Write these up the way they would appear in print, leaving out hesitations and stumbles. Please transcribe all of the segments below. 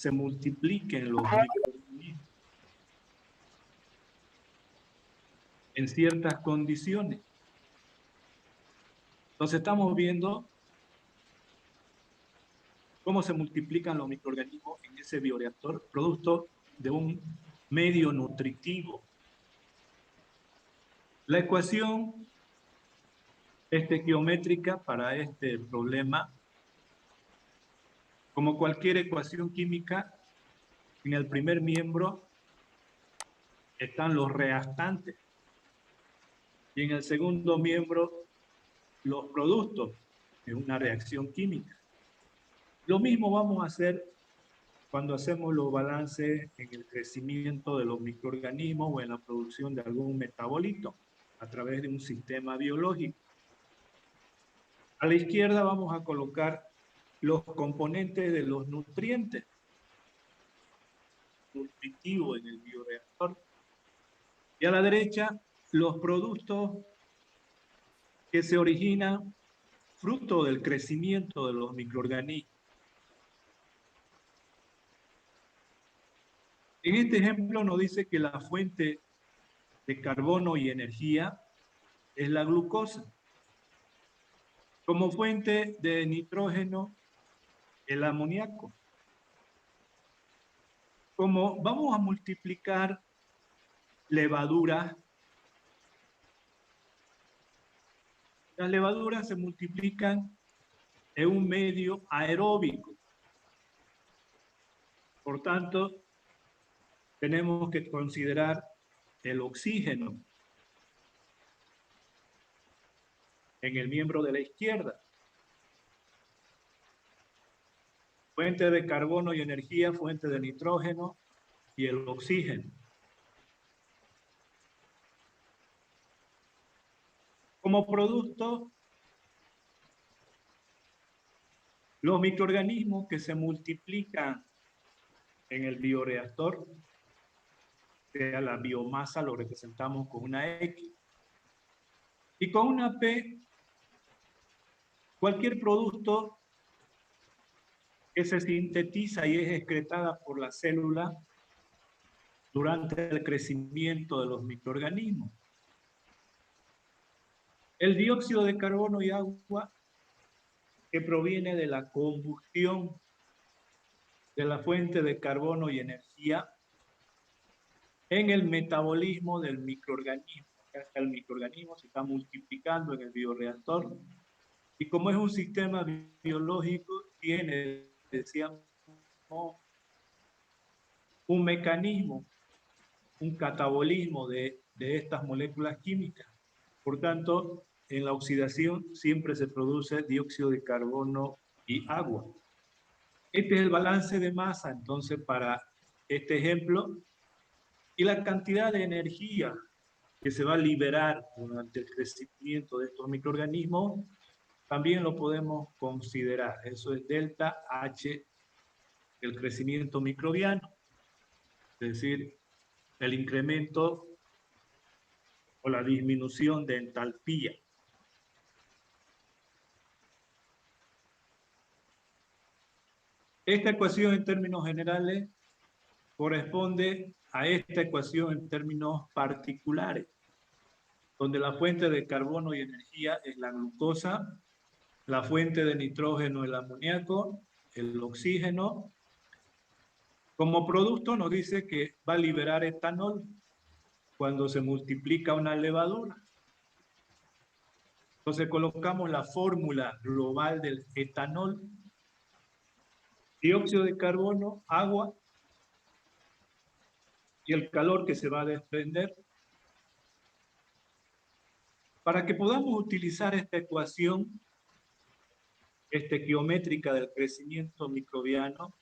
se multipliquen los microorganismos en ciertas condiciones. Entonces estamos viendo cómo se multiplican los microorganismos en ese bioreactor, producto de un medio nutritivo. La ecuación estequiométrica para este problema, como cualquier ecuación química, en el primer miembro están los reactantes y en el segundo miembro los productos de una reacción química. Lo mismo vamos a hacer cuando hacemos los balances en el crecimiento de los microorganismos o en la producción de algún metabolito a través de un sistema biológico. A la izquierda vamos a colocar los componentes de los nutrientes nutritivos en el bioreactor. Y a la derecha, los productos que se originan fruto del crecimiento de los microorganismos. En este ejemplo nos dice que la fuente de carbono y energía es la glucosa. Como fuente de nitrógeno, el amoníaco. Como vamos a multiplicar levaduras, las levaduras se multiplican en un medio aeróbico. Por tanto, tenemos que considerar el oxígeno en el miembro de la izquierda. Fuente de carbono y energía, fuente de nitrógeno y el oxígeno. Como producto, los microorganismos que se multiplican en el bioreactor, sea la biomasa, lo representamos con una X. Y con una P, cualquier producto que se sintetiza y es excretada por la célula durante el crecimiento de los microorganismos. El dióxido de carbono y agua, que proviene de la combustión de la fuente de carbono y energía en el metabolismo del microorganismo. Acá está el microorganismo, se está multiplicando en el bioreactor. Y como es un sistema biológico, tiene, decíamos, un mecanismo, un catabolismo de estas moléculas químicas. Por tanto, en la oxidación siempre se produce dióxido de carbono y agua. Este es el balance de masa, entonces, para este ejemplo, y la cantidad de energía que se va a liberar durante el crecimiento de estos microorganismos, también lo podemos considerar. Eso es delta H del crecimiento microbiano, es decir, el incremento o la disminución de entalpía. Esta ecuación en términos generales corresponde a esta ecuación en términos particulares, donde la fuente de carbono y energía es la glucosa, la fuente de nitrógeno el amoníaco, el oxígeno. Como producto nos dice que va a liberar etanol cuando se multiplica una levadura. Entonces colocamos la fórmula global del etanol: dióxido de carbono, agua y el calor que se va a desprender. Para que podamos utilizar esta ecuación estequiométrica del crecimiento microbiano,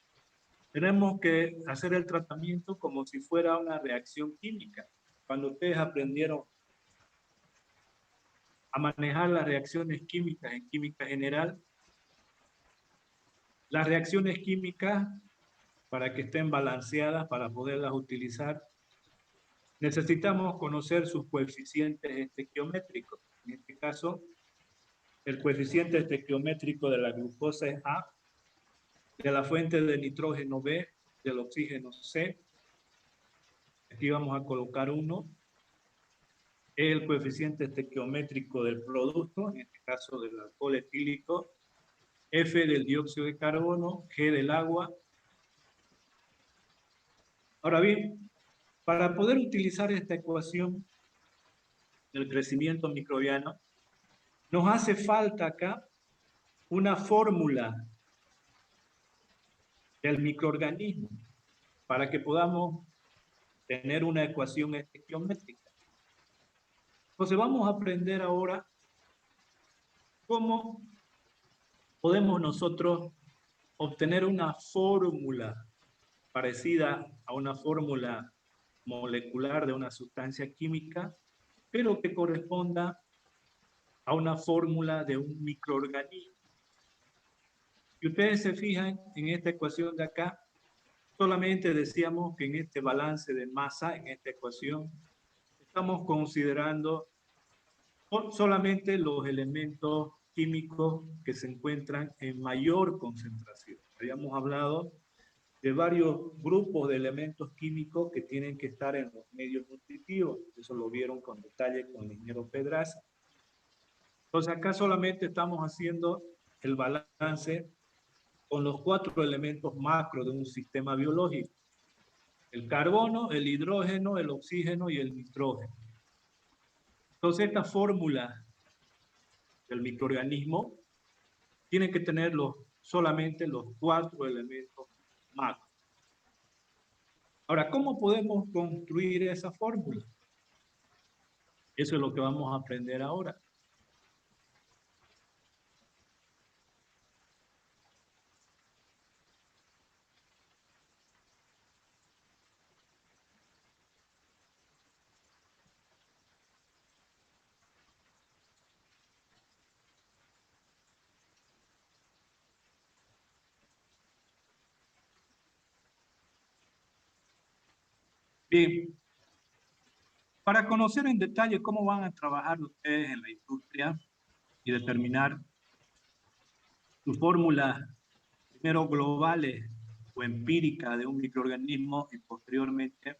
tenemos que hacer el tratamiento como si fuera una reacción química. Cuando ustedes aprendieron a manejar las reacciones químicas en química general, las reacciones químicas, para que estén balanceadas, para poderlas utilizar, necesitamos conocer sus coeficientes estequiométricos. En este caso, el coeficiente estequiométrico de la glucosa es A, de la fuente de nitrógeno B del oxígeno C. Aquí vamos a colocar 1. Es el coeficiente estequiométrico del producto, en este caso del alcohol etílico. F del dióxido de carbono, G del agua. Ahora bien, para poder utilizar esta ecuación del crecimiento microbiano, nos hace falta acá una fórmula del microorganismo para que podamos tener una ecuación estequiométrica. Entonces vamos a aprender ahora cómo podemos nosotros obtener una fórmula parecida a una fórmula molecular de una sustancia química, pero que corresponda a una fórmula de un microorganismo. Si ustedes se fijan en esta ecuación de acá, solamente decíamos que en este balance de masa, en esta ecuación, estamos considerando solamente los elementos químicos que se encuentran en mayor concentración. Habíamos hablado de varios grupos de elementos químicos que tienen que estar en los medios nutritivos. Eso lo vieron con detalle con el ingeniero Pedraza. Entonces acá solamente estamos haciendo el balance con los 4 elementos macro de un sistema biológico: el carbono, el hidrógeno, el oxígeno y el nitrógeno. Entonces esta fórmula del microorganismo tiene que tener solamente los 4 elementos macro. Ahora, ¿cómo podemos construir esa fórmula? Eso es lo que vamos a aprender ahora. Bien, para conocer en detalle cómo van a trabajar ustedes en la industria y determinar sus fórmulas, primero globales o empíricas de un microorganismo y posteriormente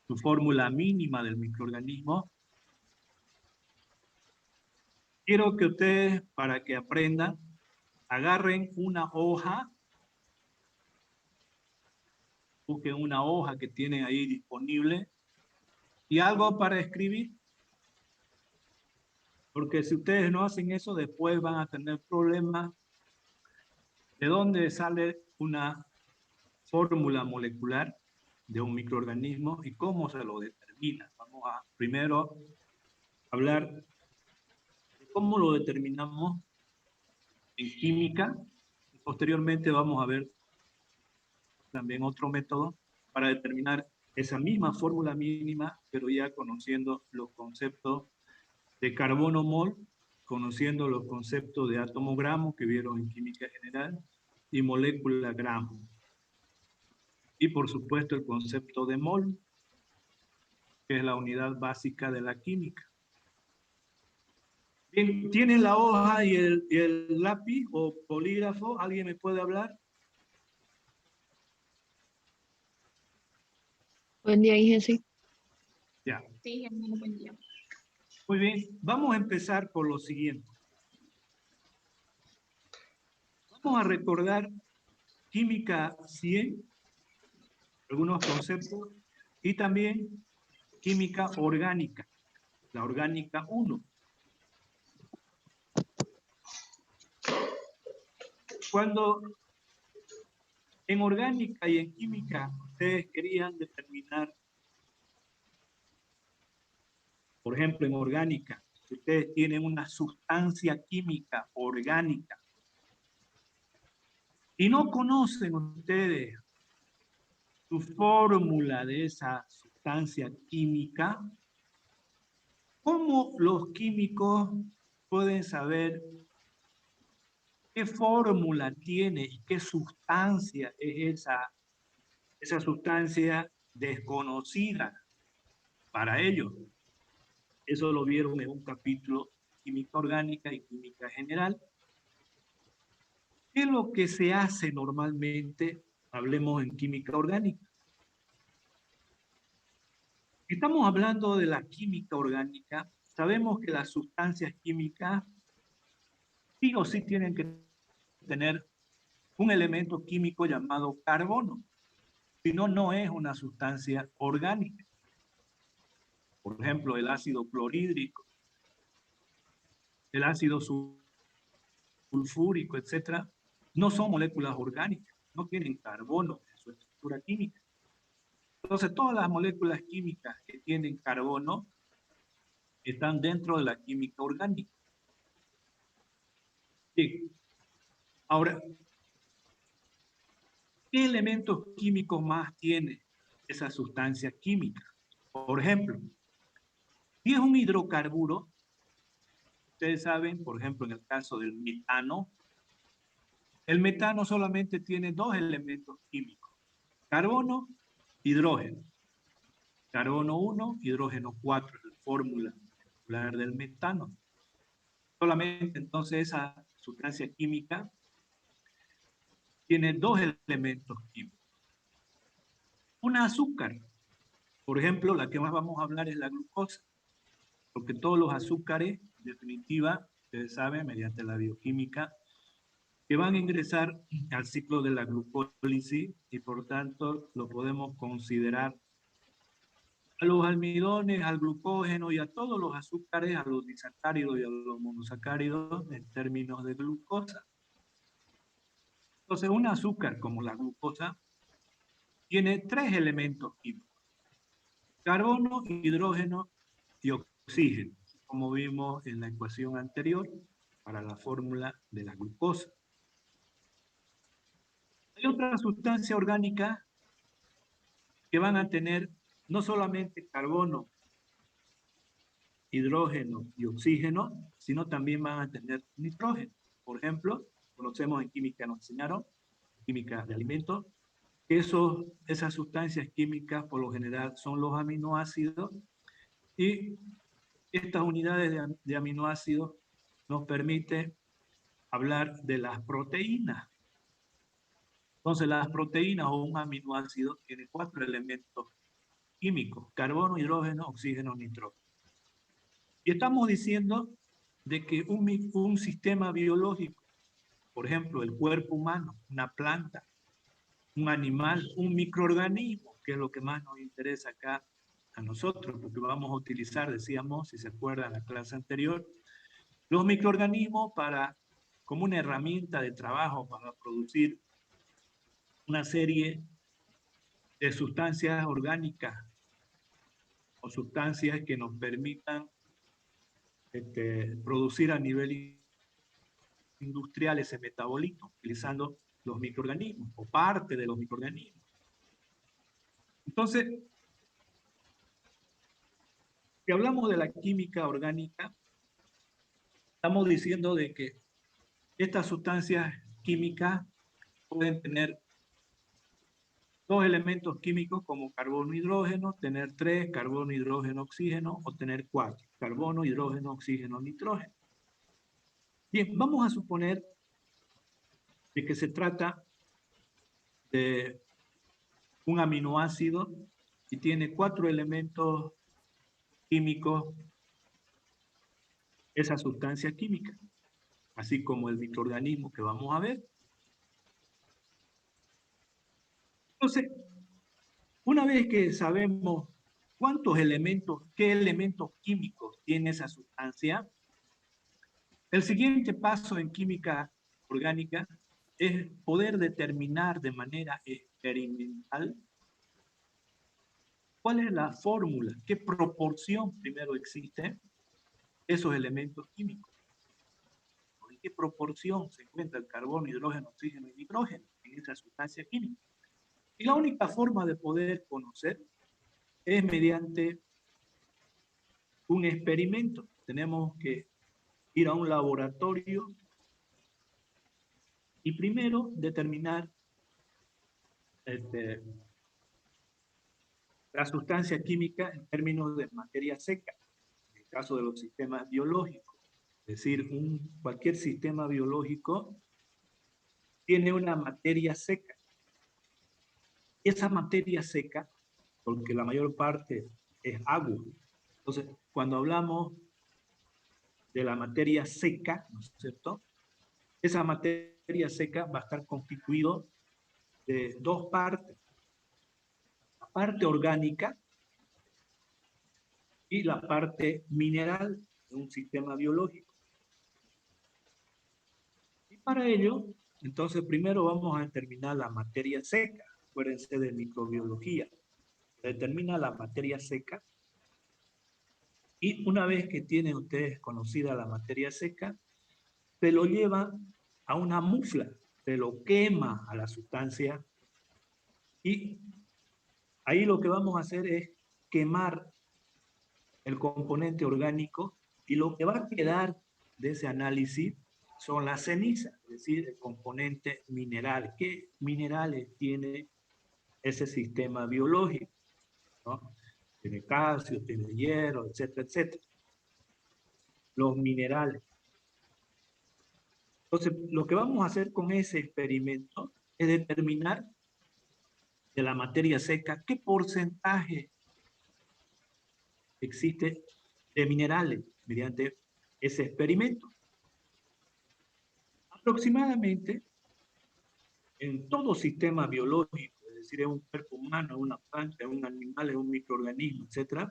su fórmula mínima del microorganismo, quiero que ustedes, para que aprendan, agarren una hoja, busquen una hoja que tienen ahí disponible y algo para escribir, porque si ustedes no hacen eso, después van a tener problemas de dónde sale una fórmula molecular de un microorganismo y cómo se lo determina. Vamos a primero hablar de cómo lo determinamos en química y posteriormente vamos a ver también otro método para determinar esa misma fórmula mínima, pero ya conociendo los conceptos de carbono mol, conociendo los conceptos de átomo gramo que vieron en química general y molécula gramo. Y por supuesto el concepto de mol, que es la unidad básica de la química. Bien, ¿tienen la hoja y el lápiz o polígrafo? ¿Alguien me puede hablar? Buen día, Jessy. Ya. Sí, hermano, buen día. Muy bien, vamos a empezar por lo siguiente. Vamos a recordar química 100, algunos conceptos, y también química orgánica, la orgánica 1. Cuando en orgánica y en química ustedes querían determinar, por ejemplo, en orgánica, si ustedes tienen una sustancia química orgánica y no conocen ustedes su fórmula de esa sustancia química, ¿cómo los químicos pueden saber qué fórmula tiene y qué sustancia es esa sustancia desconocida para ellos? Eso lo vieron en un capítulo química orgánica y química general. ¿Qué es lo que se hace normalmente hablemos en química orgánica. Si estamos hablando de la química orgánica, sabemos que las sustancias químicas sí o sí tienen que tener un elemento químico llamado carbono, si no, no es una sustancia orgánica. Por ejemplo, el ácido clorhídrico, el ácido sulfúrico, etcétera, no son moléculas orgánicas, no tienen carbono en su estructura química. Entonces, todas las moléculas químicas que tienen carbono están dentro de la química orgánica. Bien. Ahora, ¿qué elementos químicos más tiene esa sustancia química? Por ejemplo, si es un hidrocarburo, ustedes saben, por ejemplo, en el caso del metano, el metano solamente tiene dos elementos químicos, carbono, hidrógeno. Carbono 1, hidrógeno 4, es la fórmula molecular del metano. Solamente entonces esa sustancia química tiene dos elementos químicos. Un azúcar, por ejemplo, la que más vamos a hablar es la glucosa, porque todos los azúcares, en definitiva, ustedes saben, mediante la bioquímica, que van a ingresar al ciclo de la glucólisis y por tanto lo podemos considerar a los almidones, al glucógeno y a todos los azúcares, a los disacáridos y a los monosacáridos en términos de glucosa. Entonces, un azúcar como la glucosa tiene tres elementos químicos: carbono, hidrógeno y oxígeno, como vimos en la ecuación anterior para la fórmula de la glucosa. Hay otras sustancias orgánicas que van a tener no solamente carbono, hidrógeno y oxígeno, sino también van a tener nitrógeno. Por ejemplo, conocemos en química, nos enseñaron, química de alimentos, que esas sustancias químicas por lo general son los aminoácidos y estas unidades de aminoácidos nos permiten hablar de las proteínas. Entonces, las proteínas o un aminoácido tiene cuatro elementos químicos: carbono, hidrógeno, oxígeno, nitrógeno. Y estamos diciendo de que un sistema biológico, por ejemplo, el cuerpo humano, una planta, un animal, un microorganismo, que es lo que más nos interesa acá a nosotros, porque vamos a utilizar, decíamos, si se acuerdan, la clase anterior, los microorganismos como una herramienta de trabajo para producir una serie de sustancias orgánicas o sustancias que nos permitan producir a nivel industrial ese metabolismo, utilizando los microorganismos o parte de los microorganismos. Entonces, si hablamos de la química orgánica, estamos diciendo de que estas sustancias químicas pueden tener dos elementos químicos como carbono, hidrógeno, tener tres, carbono, hidrógeno, oxígeno, o tener cuatro, carbono, hidrógeno, oxígeno, nitrógeno. Bien, vamos a suponer de que se trata de un aminoácido y tiene cuatro elementos químicos, esa sustancia química, así como el microorganismo que vamos a ver. Entonces, una vez que sabemos cuántos elementos, qué elementos químicos tiene esa sustancia, el siguiente paso en química orgánica es poder determinar de manera experimental cuál es la fórmula, qué proporción primero existe esos elementos químicos, en qué proporción se encuentra el carbono, hidrógeno, oxígeno y nitrógeno en esa sustancia química. Y la única forma de poder conocer es mediante un experimento. Tenemos que ir a un laboratorio y primero determinar la sustancia química en términos de materia seca, en el caso de los sistemas biológicos. Es decir, cualquier sistema biológico tiene una materia seca. esa materia seca, porque la mayor parte es agua. Entonces, cuando hablamos de la materia seca, ¿no es cierto? Esa materia seca va a estar constituido de dos partes. La parte orgánica y la parte mineral de un sistema biológico. Y para ello, entonces primero vamos a determinar la materia seca. Acuérdense de microbiología. Determina la materia seca y una vez que tienen ustedes conocida la materia seca, se lo lleva a una mufla, se lo quema a la sustancia y ahí lo que vamos a hacer es quemar el componente orgánico y lo que va a quedar de ese análisis son las cenizas, es decir, el componente mineral. ¿Qué minerales tiene ese sistema biológico? ¿No? Tiene calcio, tiene hierro, etcétera, etcétera. Los minerales. Entonces, lo que vamos a hacer con ese experimento es determinar de la materia seca qué porcentaje existe de minerales mediante ese experimento. Aproximadamente en todo sistema biológico, es decir, en un cuerpo humano, en una planta, en un animal, en un microorganismo, etc.,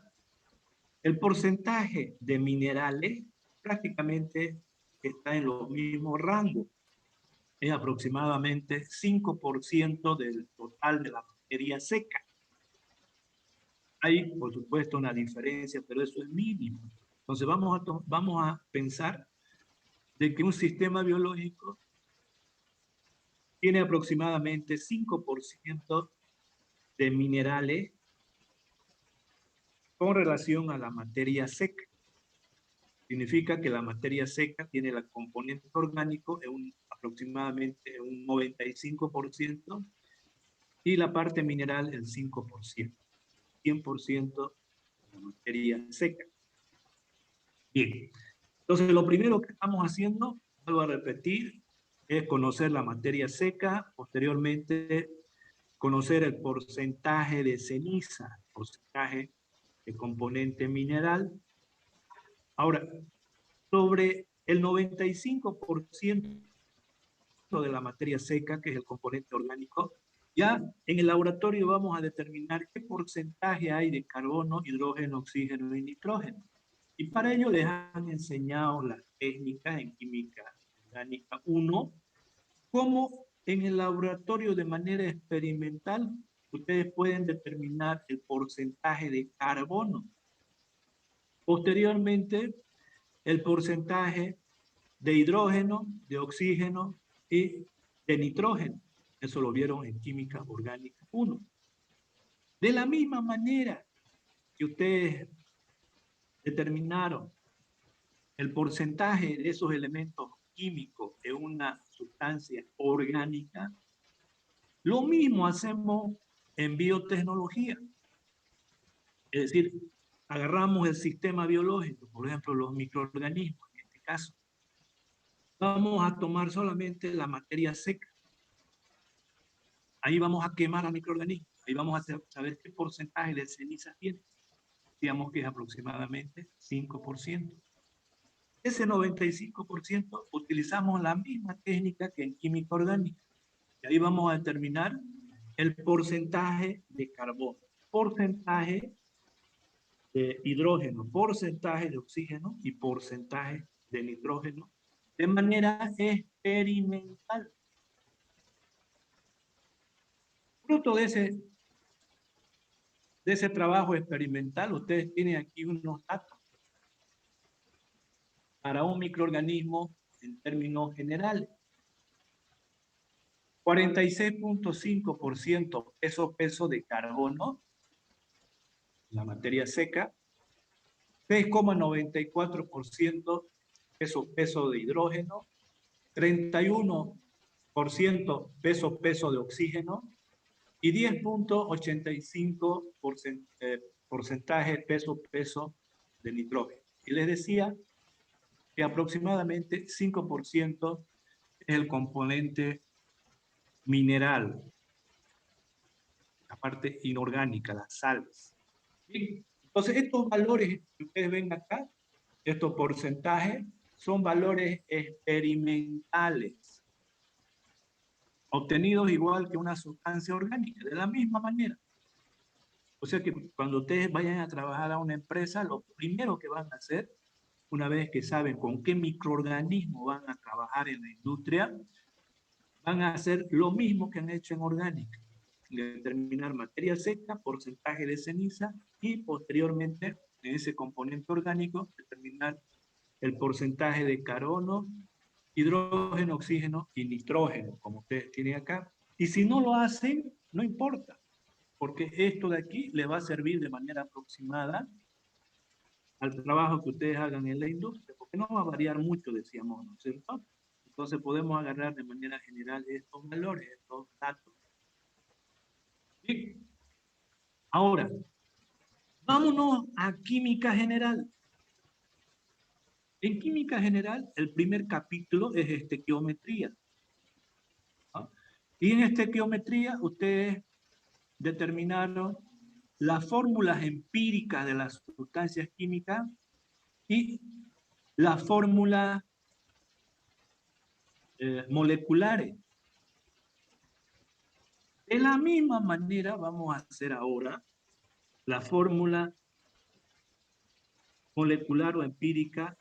el porcentaje de minerales prácticamente está en los mismos rangos. Es aproximadamente 5% del total de la materia seca. Hay, por supuesto, una diferencia, pero eso es mínimo. Entonces vamos a pensar de que un sistema biológico tiene aproximadamente 5% de minerales con relación a la materia seca. Significa que la materia seca tiene el componente orgánico en aproximadamente un 95% y la parte mineral el 5%. 100% de la materia seca. Bien, entonces lo primero que estamos haciendo, vuelvo a repetir, es conocer la materia seca, posteriormente conocer el porcentaje de ceniza, porcentaje de componente mineral. Ahora, sobre el 95% de la materia seca, que es el componente orgánico, ya en el laboratorio vamos a determinar qué porcentaje hay de carbono, hidrógeno, oxígeno y nitrógeno. Y para ello les han enseñado las técnicas en química orgánica 1, cómo en el laboratorio de manera experimental ustedes pueden determinar el porcentaje de carbono. Posteriormente, el porcentaje de hidrógeno, de oxígeno y de nitrógeno. Eso lo vieron en química orgánica 1. De la misma manera que ustedes determinaron el porcentaje de esos elementos químicos en una sustancia orgánica, lo mismo hacemos en biotecnología. Es decir, agarramos el sistema biológico, por ejemplo, los microorganismos, en este caso. Vamos a tomar solamente la materia seca. Ahí vamos a quemar al microorganismo. Ahí vamos a saber qué porcentaje de ceniza tiene. Digamos que es aproximadamente 5%. Ese 95% utilizamos la misma técnica que en química orgánica. Y ahí vamos a determinar el porcentaje de carbono, porcentaje de hidrógeno, porcentaje de oxígeno y porcentaje de nitrógeno de manera experimental. Fruto de ese trabajo experimental, ustedes tienen aquí unos datos para un microorganismo en términos generales. 46.5% peso de carbono, la materia seca, 6,94% peso de hidrógeno, 31% peso de oxígeno y 10.85% porcentaje peso de nitrógeno. Y les decía que aproximadamente 5% es el componente mineral. parte inorgánica, las sales. ¿Sí? Entonces, estos valores que ustedes ven acá, estos porcentajes, son valores experimentales, obtenidos igual que una sustancia orgánica, de la misma manera. O sea que cuando ustedes vayan a trabajar a una empresa, lo primero que van a hacer, una vez que saben con qué microorganismo van a trabajar en la industria, van a hacer lo mismo que han hecho en orgánica. Determinar materia seca, porcentaje de ceniza y posteriormente en ese componente orgánico determinar el porcentaje de carbono, hidrógeno, oxígeno y nitrógeno, como ustedes tienen acá. Y si no lo hacen, no importa, porque esto de aquí les va a servir de manera aproximada al trabajo que ustedes hagan en la industria, porque no va a variar mucho, decíamos, ¿no es cierto? Entonces podemos agarrar de manera general estos valores, estos datos. Bien. Ahora, vámonos a química general. En química general, el primer capítulo es estequiometría. ¿Ah? Y en estequiometría, ustedes determinaron las fórmulas empíricas de las sustancias químicas y las fórmulas moleculares. De la misma manera vamos a hacer ahora la fórmula molecular o empírica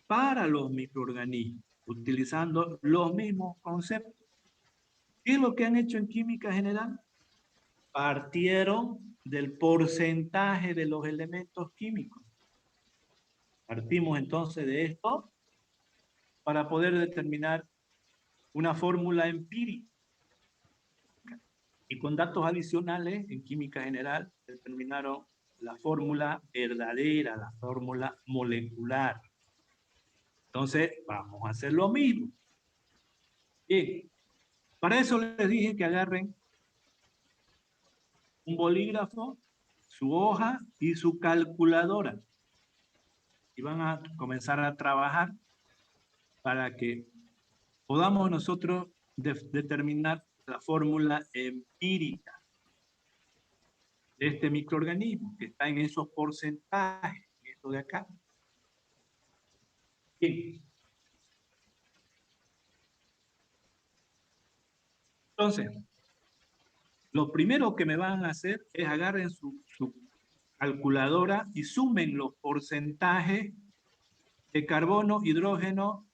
para los microorganismos, utilizando los mismos conceptos. ¿Qué es lo que han hecho en química general? Partieron del porcentaje de los elementos químicos. Partimos entonces de esto para poder determinar una fórmula empírica. Y con datos adicionales, en química general, determinaron la fórmula verdadera, la fórmula molecular. Entonces, vamos a hacer lo mismo. Bien, para eso les dije que agarren un bolígrafo, su hoja y su calculadora. Y van a comenzar a trabajar para que podamos nosotros determinar la fórmula empírica de este microorganismo que está en esos porcentajes, esto de acá. Bien. Entonces, lo primero que me van a hacer es agarren su calculadora y sumen los porcentajes de carbono, hidrógeno,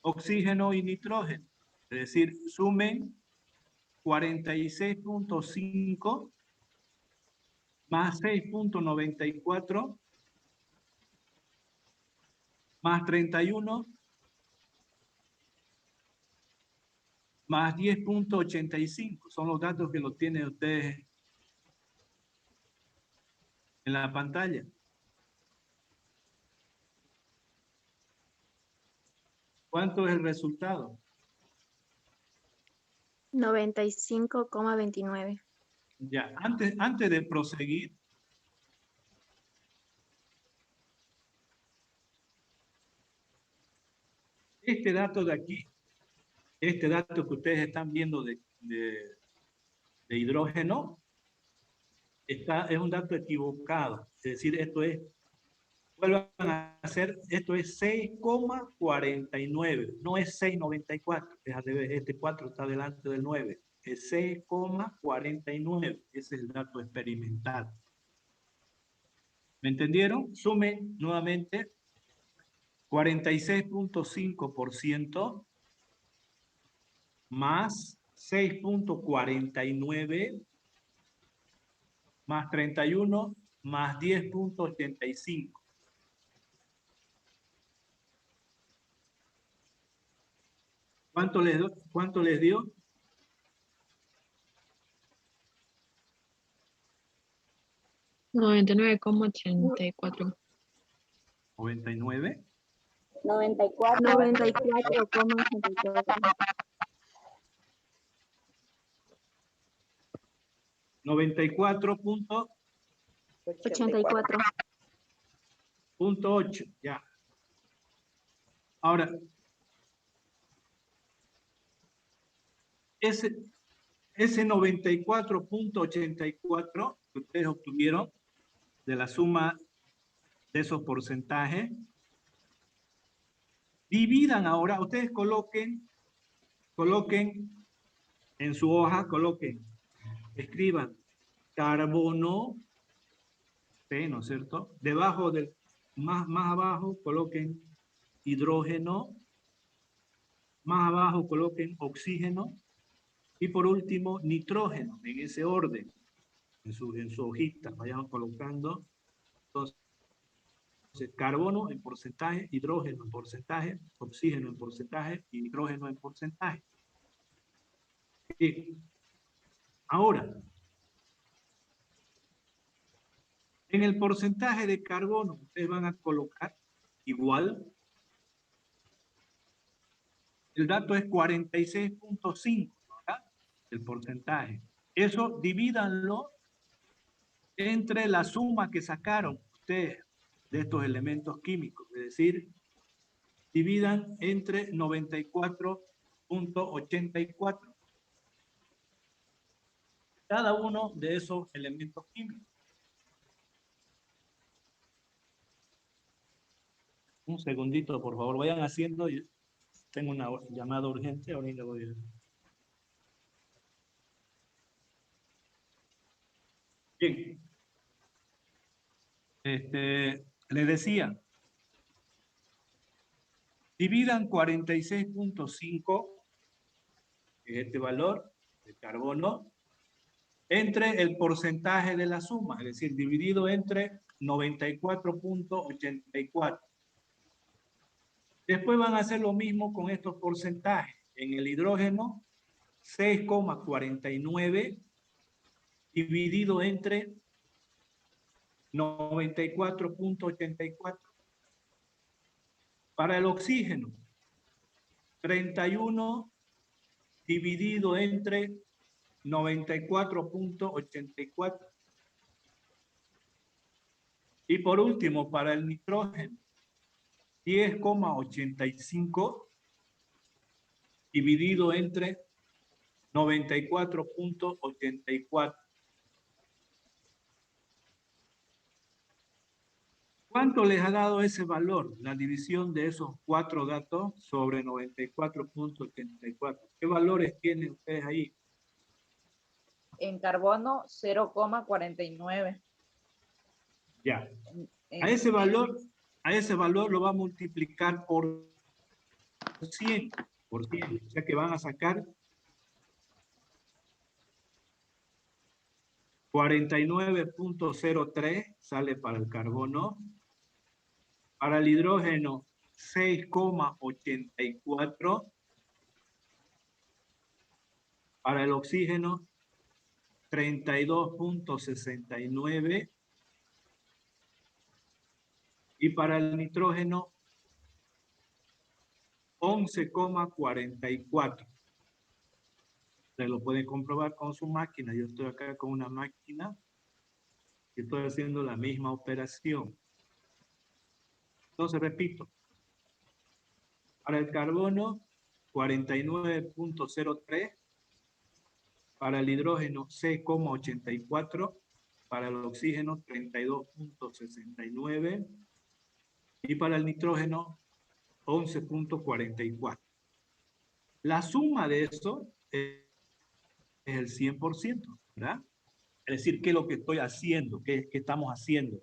oxígeno y nitrógeno. Es decir, sumen 46.5 más 6.94 más 31 más 10.85. Son los datos que lo tienen ustedes en la pantalla. ¿Cuánto es el resultado? 95,29. Ya, antes de proseguir, este dato de aquí, este dato que ustedes están viendo de hidrógeno, es un dato equivocado. Es decir, esto es, vuelvan a hacer, esto es 6,49, no es 6,94, es al revés, este 4 está delante del 9, es 6,49, ese es el dato experimental. ¿Me entendieron? Sumen nuevamente 46.5% más 6.49 más 31 más 10.85. ¿Cuánto les dio? $99,84. 99. 94,84. 94.8, ya. Ahora, ese 94.84 que ustedes obtuvieron de la suma de esos porcentajes, dividan ahora, ustedes coloquen en su hoja, escriban carbono, ¿sí? ¿No es cierto? Debajo del, más abajo coloquen hidrógeno, más abajo coloquen oxígeno y por último nitrógeno, en ese orden, en su hojita, vayan colocando. Entonces, carbono en porcentaje, hidrógeno en porcentaje, oxígeno en porcentaje y nitrógeno en porcentaje. Y ahora, en el porcentaje de carbono, ustedes van a colocar igual. El dato es 46.5, ¿verdad? El porcentaje. Eso divídanlo entre la suma que sacaron ustedes de estos elementos químicos. Es decir, dividan entre 94.84 cada uno de esos elementos químicos. Un segundito, por favor, vayan haciendo. Tengo una llamada urgente, ahorita voy a... Bien. Les decía, dividan 46.5, este valor de carbono, entre el porcentaje de la suma, es decir, dividido entre 94.84. Después van a hacer lo mismo con estos porcentajes. En el hidrógeno, 6,49 dividido entre 94.84. Para el oxígeno, 31 dividido entre 94.84. Y por último, para el nitrógeno, 10,85 dividido entre 94.84. ¿Cuánto les ha dado ese valor? La división de esos cuatro datos sobre 94.84. ¿Qué valores tienen ustedes ahí? En carbono, 0,49. Ya. A ese valor lo va a multiplicar por 100. O sea que van a sacar 49.03, sale para el carbono. Para el hidrógeno, 6,84. Para el oxígeno, 32.69. Y para el nitrógeno, 11,44. Se lo pueden comprobar con su máquina. Yo estoy acá con una máquina y estoy haciendo la misma operación. Entonces, repito. Para el carbono, 49.03. Para el hidrógeno, 6,84. Para el oxígeno, 32.69. Y para el nitrógeno, 11.44. La suma de eso es el 100%, ¿verdad? Es decir, ¿qué es lo que estoy haciendo? ¿Qué estamos haciendo?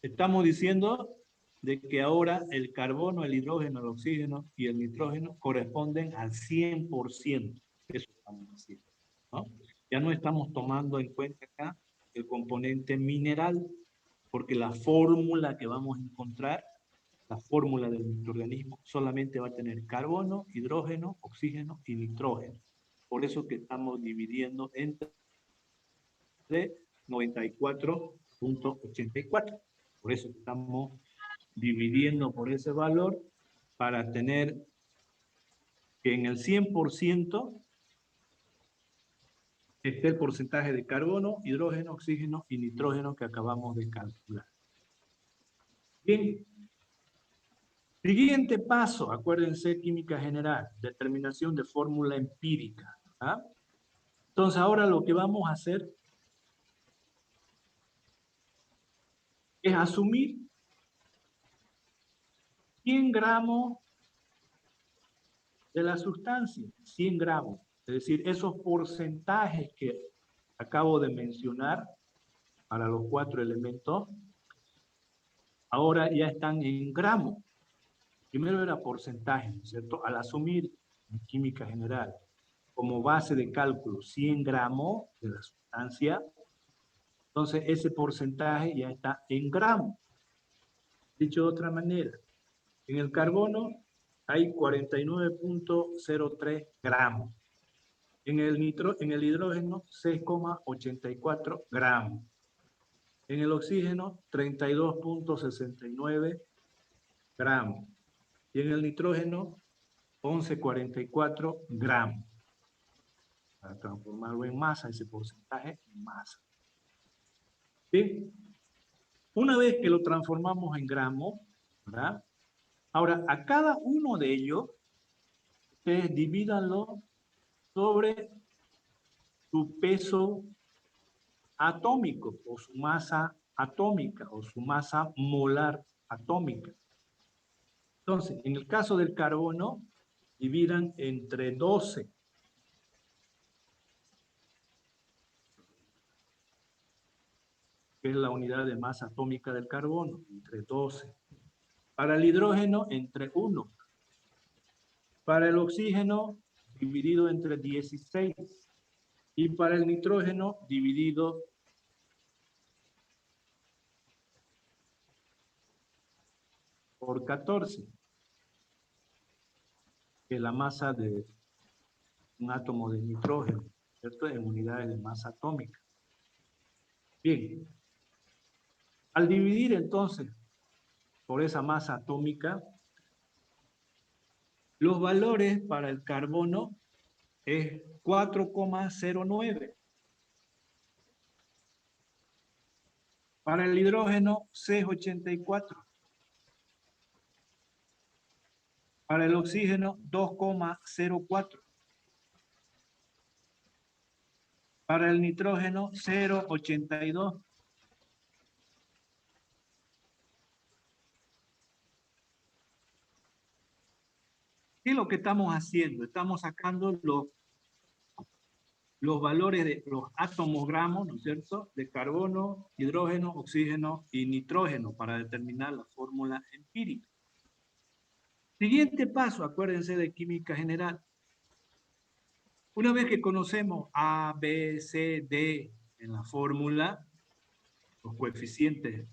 Estamos diciendo de que ahora el carbono, el hidrógeno, el oxígeno y el nitrógeno corresponden al 100%. Eso estamos haciendo, ¿no? Ya no estamos tomando en cuenta acá el componente mineral, porque la fórmula que vamos a encontrar, la fórmula del microorganismo, solamente va a tener carbono, hidrógeno, oxígeno y nitrógeno. Por eso que estamos dividiendo entre 94.84. Por eso estamos dividiendo por ese valor para tener que en el 100% esté el porcentaje de carbono, hidrógeno, oxígeno y nitrógeno que acabamos de calcular. Bien. Siguiente paso, acuérdense, química general, determinación de fórmula empírica. ¿Ah? Entonces ahora lo que vamos a hacer es asumir 100 gramos de la sustancia, 100 gramos. Es decir, esos porcentajes que acabo de mencionar para los 4 elementos, ahora ya están en gramos. Primero era porcentaje, ¿no es cierto? Al asumir en química general como base de cálculo 100 gramos de la sustancia, entonces ese porcentaje ya está en gramos. Dicho de otra manera, en el carbono hay 49.03 gramos. En el hidrógeno, 6,84 gramos. En el oxígeno, 32.69 gramos. Y en el nitrógeno, 11,44 gramos. Para transformarlo en masa, ese porcentaje en masa. Bien, una vez que lo transformamos en gramos, ¿verdad? Ahora, a cada uno de ellos, ustedes divídanlo sobre su peso atómico o su masa atómica o su masa molar atómica. Entonces, en el caso del carbono, dividan entre 12. Que es la unidad de masa atómica del carbono, entre 12. Para el hidrógeno, entre 1. Para el oxígeno, dividido entre 16. Y para el nitrógeno, dividido por 14, que es la masa de un átomo de nitrógeno, ¿cierto? En unidades de masa atómica. Bien, al dividir entonces por esa masa atómica, los valores para el carbono es 4,09. Para el hidrógeno, 6,84. Para el oxígeno, 2,04. Para el nitrógeno, 0,82. ¿Qué es lo que estamos haciendo? Estamos sacando los valores de los átomos gramos, ¿no es cierto?, de carbono, hidrógeno, oxígeno y nitrógeno para determinar la fórmula empírica. Siguiente paso, acuérdense de química general. Una vez que conocemos A, B, C, D en la fórmula, los coeficientes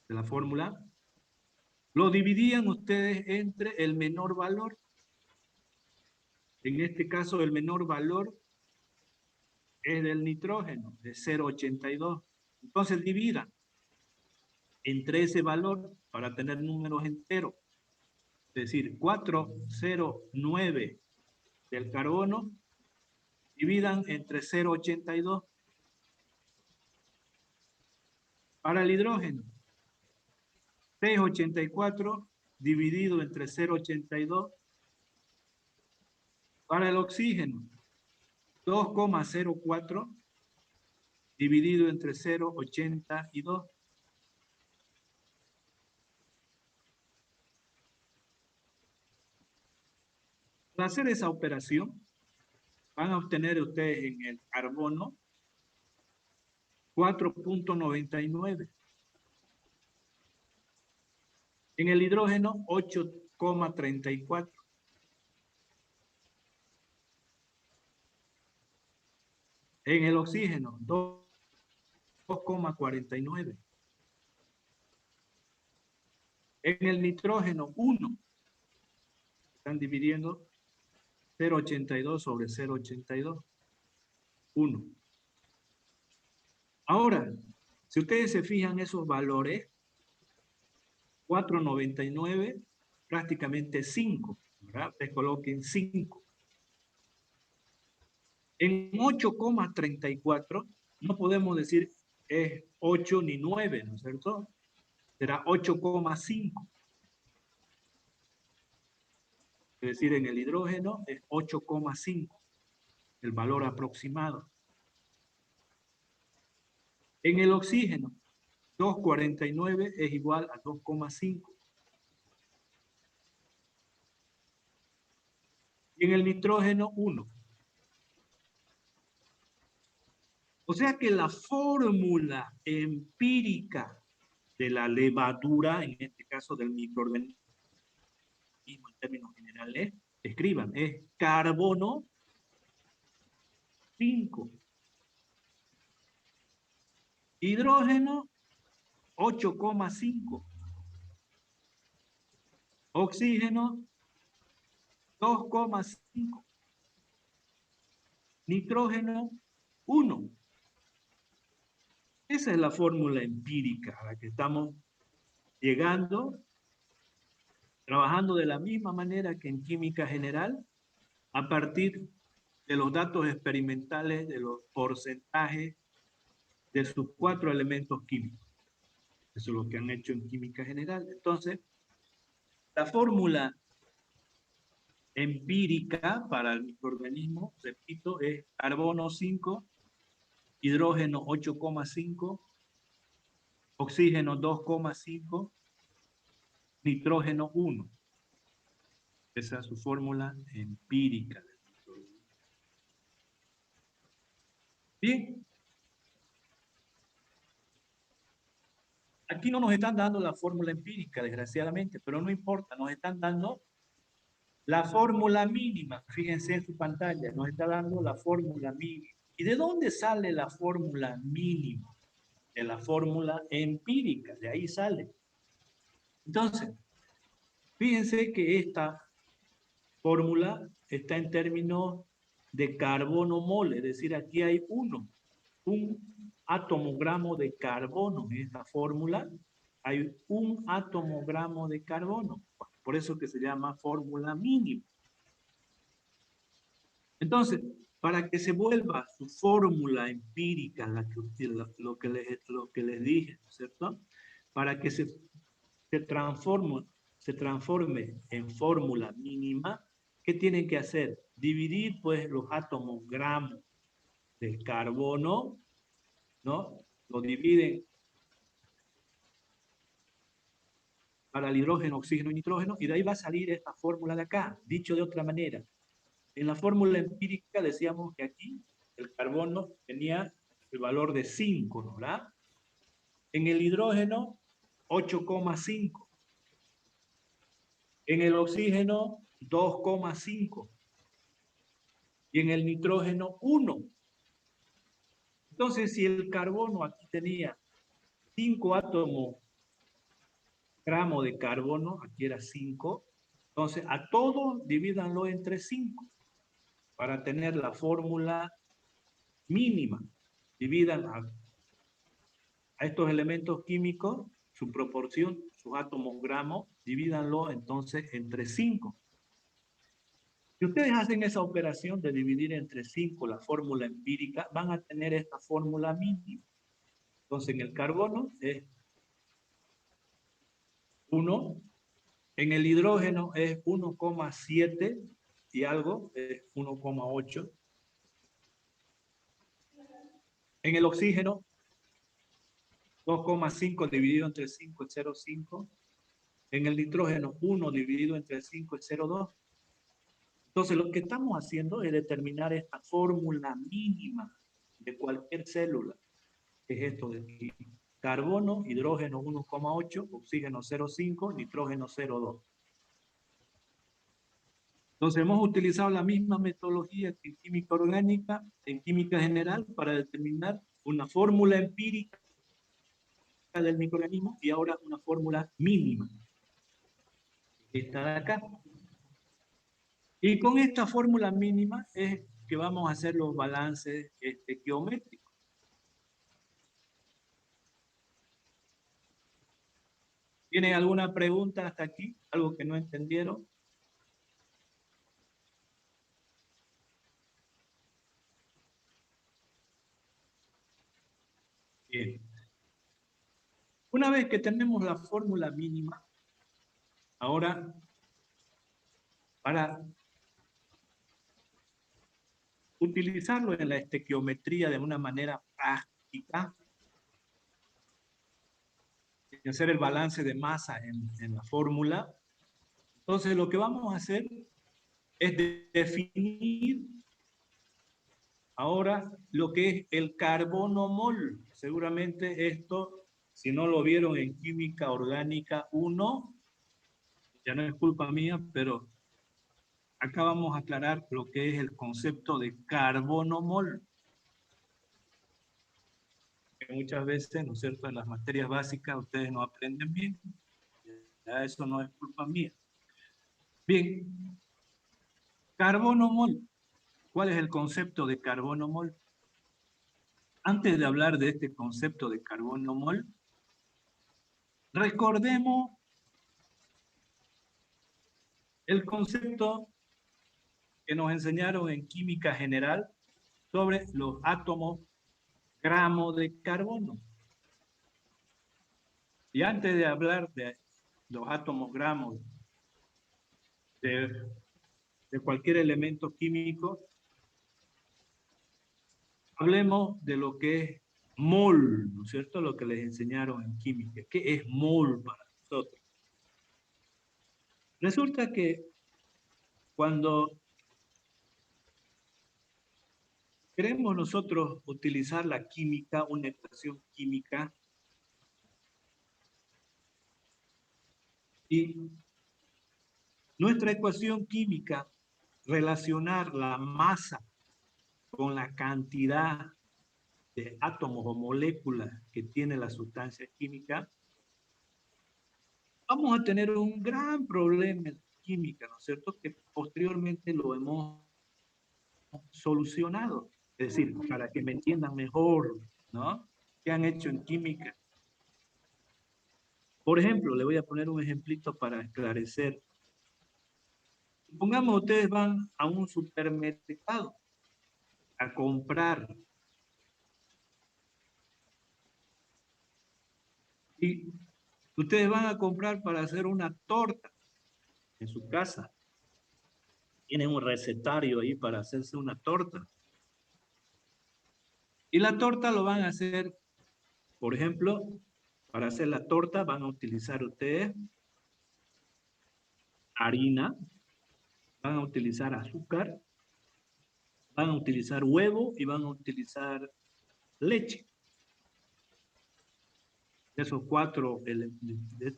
de la fórmula, lo dividían ustedes entre el menor valor. En este caso, el menor valor es del nitrógeno, de 0,82. Entonces dividan entre ese valor para tener números enteros. Es decir, 409 del carbono, dividan entre 0,82. Para el hidrógeno, 6,84 dividido entre 0,82. Para el oxígeno, 2,04 dividido entre 0,82. Para hacer esa operación, van a obtener ustedes en el carbono 4,99. En el hidrógeno, 8,34. En el oxígeno, 2,49. En el nitrógeno, 1. Están dividiendo 0,82 sobre 0,82. 1. Ahora, si ustedes se fijan esos valores, 4,99, prácticamente 5, ¿verdad? Ustedes coloquen 5. En 8,34 no podemos decir es 8 ni 9, ¿no es cierto? Será 8,5. Es decir, en el hidrógeno es 8,5. el valor aproximado. En el oxígeno, 2,49 es igual a 2,5. Y en el nitrógeno, 1. O sea que la fórmula empírica de la levadura, en este caso del microorganismo en términos generales, escriban, es carbono 5. Hidrógeno 8,5. Oxígeno 2,5. Nitrógeno 1. Esa es la fórmula empírica a la que estamos llegando, trabajando de la misma manera que en química general, a partir de los datos experimentales, de los porcentajes de sus 4 elementos químicos. Eso es lo que han hecho en química general. Entonces, la fórmula empírica para el microorganismo, repito, es carbono 5, hidrógeno 8,5, oxígeno 2,5, nitrógeno 1. Esa es su fórmula empírica. Bien. Aquí no nos están dando la fórmula empírica, desgraciadamente, pero no importa, nos están dando la fórmula mínima. Fíjense en su pantalla, nos está dando la fórmula mínima. ¿Y de dónde sale la fórmula mínima? De la fórmula empírica, de ahí sale. Entonces, fíjense que esta fórmula está en términos de carbono mole, es decir, aquí hay un atomogramo de carbono. En esta fórmula hay un atomogramo de carbono, por eso que se llama fórmula mínima. Entonces, para que se vuelva su fórmula empírica, lo que les dije, ¿cierto? Para que se transforme en fórmula mínima, ¿qué tienen que hacer? Dividir pues los átomos gramos del carbono, ¿no? Lo dividen para el hidrógeno, oxígeno y nitrógeno, y de ahí va a salir esta fórmula de acá. Dicho de otra manera, en la fórmula empírica decíamos que aquí el carbono tenía el valor de 5, ¿verdad? En el hidrógeno, 8,5. En el oxígeno, 2,5. Y en el nitrógeno, 1. Entonces, si el carbono aquí tenía 5 átomos gramos de carbono, aquí era 5, entonces a todos divídanlo entre 5 para tener la fórmula mínima. Dividan a estos elementos químicos, su proporción, sus átomos gramos, divídanlo entonces entre 5. Si ustedes hacen esa operación de dividir entre 5 la fórmula empírica, van a tener esta fórmula mínima. Entonces en el carbono es 1, en el hidrógeno es 1,7 y algo, es 1,8. En el oxígeno, 2,5 dividido entre 5 es 0,5. En el nitrógeno, 1 dividido entre 5 es 0,2. Entonces, lo que estamos haciendo es determinar esta fórmula mínima de cualquier célula, que es esto de aquí. Carbono, hidrógeno 1,8, oxígeno 0,5, nitrógeno 0,2. Entonces, hemos utilizado la misma metodología que en química orgánica, en química general, para determinar una fórmula empírica del microorganismo y ahora una fórmula mínima. Esta de acá. Y con esta fórmula mínima es que vamos a hacer los balances geométricos. ¿Tienen alguna pregunta hasta aquí? ¿Algo que no entendieron? Bien. Una vez que tenemos la fórmula mínima, ahora para utilizarlo en la estequiometría de una manera práctica y hacer el balance de masa en la fórmula. Entonces, lo que vamos a hacer es definir ahora lo que es el carbono mol. Seguramente esto, si no lo vieron en química orgánica 1, ya no es culpa mía, pero acá vamos a aclarar lo que es el concepto de carbono mol. Que muchas veces, ¿no es cierto?, en las materias básicas ustedes no aprenden bien. Ya eso no es culpa mía. Bien, carbono mol. ¿Cuál es el concepto de carbono mol? Antes de hablar de este concepto de carbono mol, recordemos el concepto que nos enseñaron en química general sobre los átomos gramos de carbono. Y antes de hablar de los átomos gramos de cualquier elemento químico, hablemos de lo que es mol, ¿no es cierto? Lo que les enseñaron en química. ¿Qué es mol para nosotros? Resulta que cuando queremos nosotros utilizar la química, una ecuación química, y nuestra ecuación química, relacionar la masa con la cantidad de átomos o moléculas que tiene la sustancia química, vamos a tener un gran problema en química, ¿no es cierto? Que posteriormente lo hemos solucionado. Es decir, para que me entiendan mejor, ¿no? ¿Qué han hecho en química? Por ejemplo, le voy a poner un ejemplito para esclarecer. Supongamos ustedes van a un supermercado a comprar y ustedes van a comprar para hacer una torta en su casa. Tienen un recetario ahí para hacerse una torta. Y la torta lo van a hacer, por ejemplo, para hacer la torta van a utilizar ustedes harina, van a utilizar azúcar, van a utilizar huevo y van a utilizar leche. De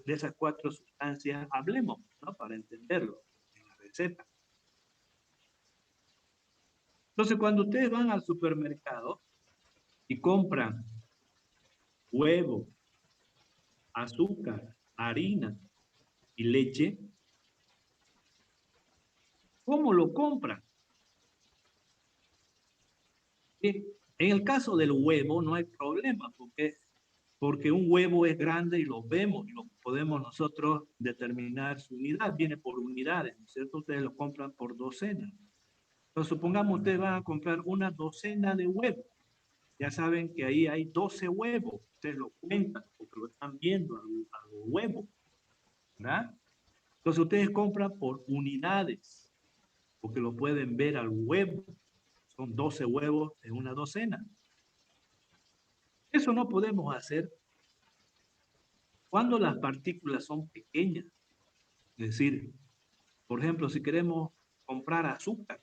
esas cuatro sustancias hablemos, ¿no? Para entenderlo en la receta. Entonces, cuando ustedes van al supermercado y compran huevo, azúcar, harina y leche, ¿cómo lo compran? En el caso del huevo no hay problema, porque un huevo es grande y lo vemos, y lo podemos nosotros determinar su unidad, viene por unidades, ¿no es cierto? Ustedes lo compran por docenas. Entonces, supongamos ustedes van a comprar una docena de huevos. Ya saben que ahí hay 12 huevos. Ustedes lo cuentan porque lo están viendo a los huevos, ¿verdad? Entonces, ustedes compran por unidades porque lo pueden ver al huevo. Son 12 huevos en una docena. Eso no podemos hacer cuando las partículas son pequeñas. Es decir, por ejemplo, si queremos comprar azúcar,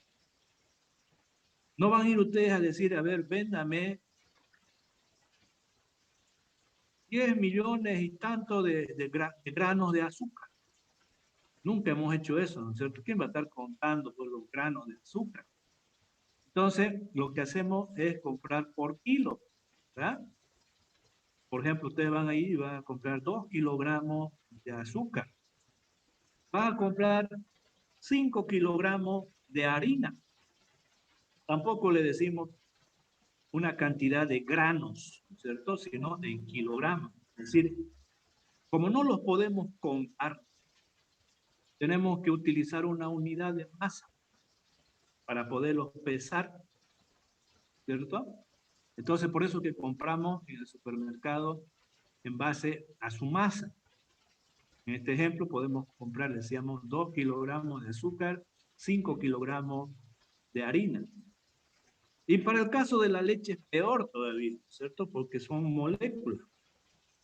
no van a ir ustedes a decir, a ver, véndame 10 millones y tanto de granos de azúcar. Nunca hemos hecho eso, ¿no es cierto? ¿Quién va a estar contando por los granos de azúcar? Entonces, lo que hacemos es comprar por kilo, ¿verdad? Por ejemplo, ustedes van ahí y van a comprar 2 kilogramos de azúcar. Van a comprar 5 kilogramos de harina. Tampoco le decimos una cantidad de granos, ¿no es cierto? Sino de kilogramos. Es decir, como no los podemos contar, tenemos que utilizar una unidad de masa para poderlos pesar, ¿cierto? Entonces, por eso que compramos en el supermercado en base a su masa. En este ejemplo podemos comprar, decíamos, 2 kilogramos de azúcar, 5 kilogramos de harina. Y para el caso de la leche es peor todavía, ¿cierto? Porque son moléculas.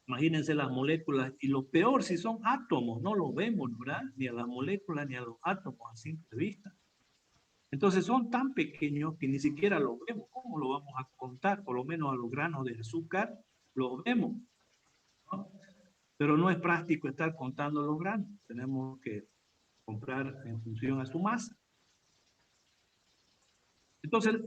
Imagínense las moléculas, y lo peor si son átomos, no lo vemos, ¿verdad? Ni a las moléculas ni a los átomos a simple vista. Entonces son tan pequeños que ni siquiera los vemos. ¿Cómo lo vamos a contar? Por lo menos a los granos de azúcar los vemos, ¿no? Pero no es práctico estar contando los granos. Tenemos que comprar en función a su masa. Entonces,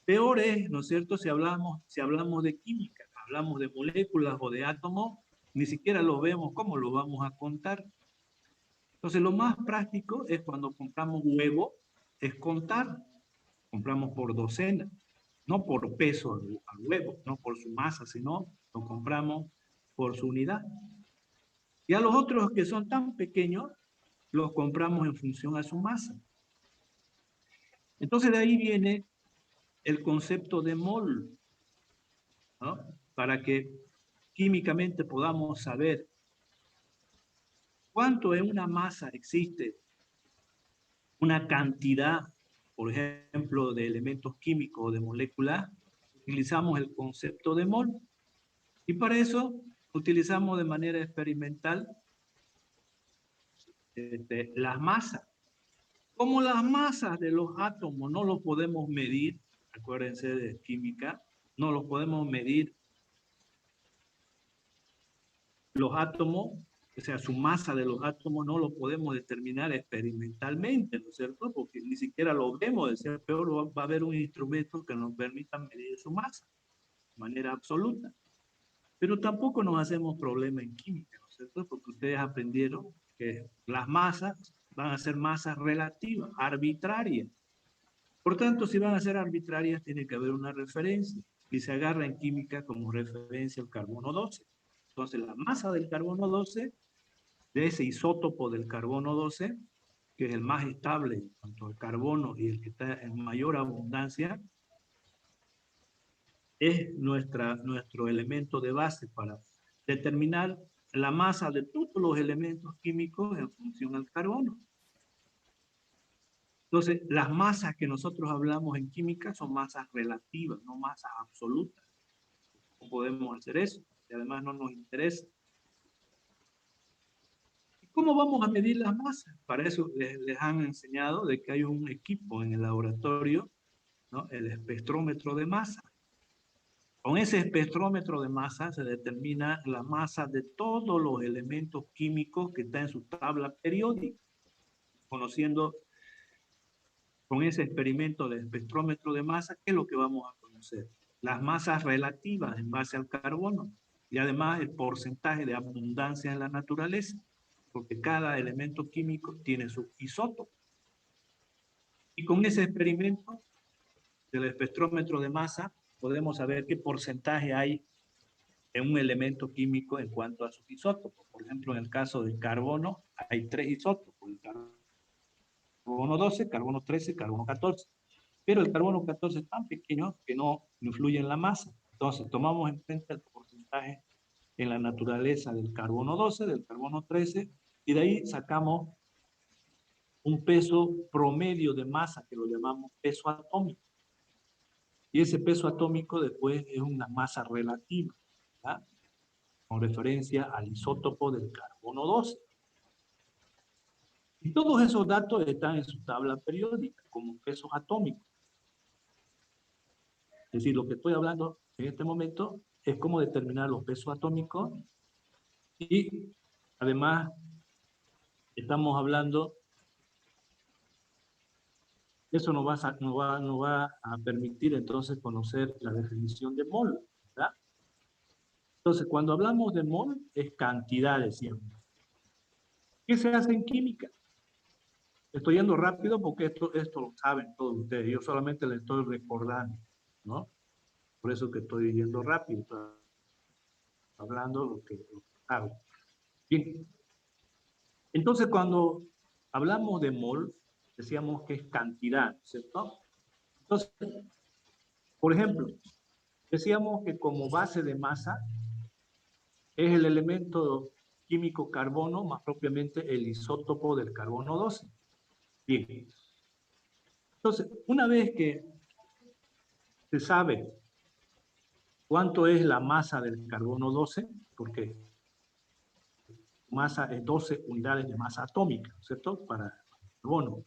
peor es, ¿no es cierto? Si hablamos de química, hablamos de moléculas o de átomos, ni siquiera los vemos. ¿Cómo los vamos a contar? Entonces, lo más práctico es cuando compramos huevo, es contar. Compramos por docena, no por peso al huevo, no por su masa, sino lo compramos por su unidad. Y a los otros que son tan pequeños, los compramos en función a su masa. Entonces, de ahí viene el concepto de mol, ¿no? Para que químicamente podamos saber cuánto en una masa existe una cantidad, por ejemplo, de elementos químicos o de moléculas, utilizamos el concepto de mol. Y para eso utilizamos de manera experimental las masas. Como las masas de los átomos no los podemos medir, acuérdense de química, no los podemos medir los átomos, o sea, su masa de los átomos no lo podemos determinar experimentalmente, ¿no es cierto? Porque ni siquiera lo vemos, de ser peor, va a haber un instrumento que nos permita medir su masa de manera absoluta. Pero tampoco nos hacemos problema en química, ¿no es cierto? Porque ustedes aprendieron que las masas van a ser masas relativas, arbitrarias. Por tanto, si van a ser arbitrarias, tiene que haber una referencia. Y se agarra en química como referencia el carbono 12. Entonces, la masa del carbono 12, de ese isótopo del carbono 12, que es el más estable en cuanto al carbono y el que está en mayor abundancia, es nuestro elemento de base para determinar la masa de todos los elementos químicos en función al carbono. Entonces, las masas que nosotros hablamos en química son masas relativas, no masas absolutas. No podemos hacer eso, y además no nos interesa. ¿Cómo vamos a medir las masas? Para eso les han enseñado de que hay un equipo en el laboratorio, ¿no? El espectrómetro de masa. Con ese espectrómetro de masa se determina la masa de todos los elementos químicos que están en su tabla periódica. Conociendo con ese experimento del espectrómetro de masa, ¿qué es lo que vamos a conocer? Las masas relativas en base al carbono y además el porcentaje de abundancia en la naturaleza, porque cada elemento químico tiene su isótopo. Y con ese experimento del espectrómetro de masa podemos saber qué porcentaje hay en un elemento químico en cuanto a sus isótopos. Por ejemplo, en el caso del carbono, hay 3 isótopos: el carbono 12, carbono 13, carbono 14. Pero el carbono 14 es tan pequeño que no influye en la masa. Entonces, tomamos en cuenta el porcentaje en la naturaleza del carbono 12, del carbono 13, y de ahí sacamos un peso promedio de masa, que lo llamamos peso atómico. Y ese peso atómico después es una masa relativa, ¿verdad? Con referencia al isótopo del carbono 12. Y todos esos datos están en su tabla periódica como pesos atómicos. Es decir, lo que estoy hablando en este momento es cómo determinar los pesos atómicos, y además estamos hablando, eso nos va a permitir entonces conocer la definición de mol, ¿verdad? Entonces, cuando hablamos de mol, es cantidad de siempre. ¿Qué se hace en química? Estoy yendo rápido porque esto lo saben todos ustedes. Yo solamente les estoy recordando, ¿no? Por eso que estoy yendo rápido. Estoy hablando lo que hago. Bien. Entonces, cuando hablamos de mol, decíamos que es cantidad, ¿cierto? Entonces, por ejemplo, decíamos que como base de masa es el elemento químico carbono, más propiamente el isótopo del carbono 12. Bien. Entonces, una vez que se sabe cuánto es la masa del carbono 12, porque masa es 12 unidades de masa atómica, ¿cierto? Para el carbono,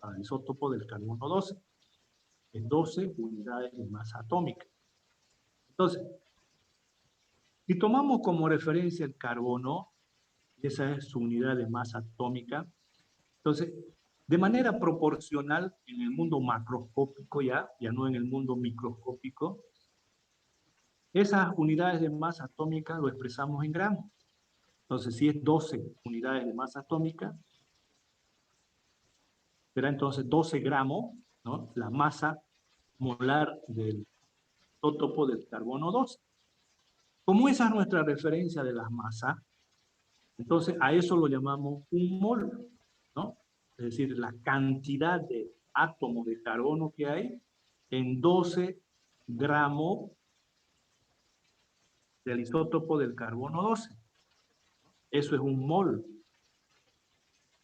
para el isótopo del carbono 12, es 12 unidades de masa atómica. Entonces, si tomamos como referencia el carbono, esa es su unidad de masa atómica, entonces, de manera proporcional en el mundo macroscópico ya no en el mundo microscópico, esas unidades de masa atómica lo expresamos en gramos. Entonces, si es 12 unidades de masa atómica, será entonces 12 gramos, ¿no? La masa molar del isótopo del carbono 12. Como esa es nuestra referencia de las masas, entonces a eso lo llamamos un mol, ¿no? Es decir, la cantidad de átomos de carbono que hay en 12 gramos del isótopo del carbono 12. Eso es un mol.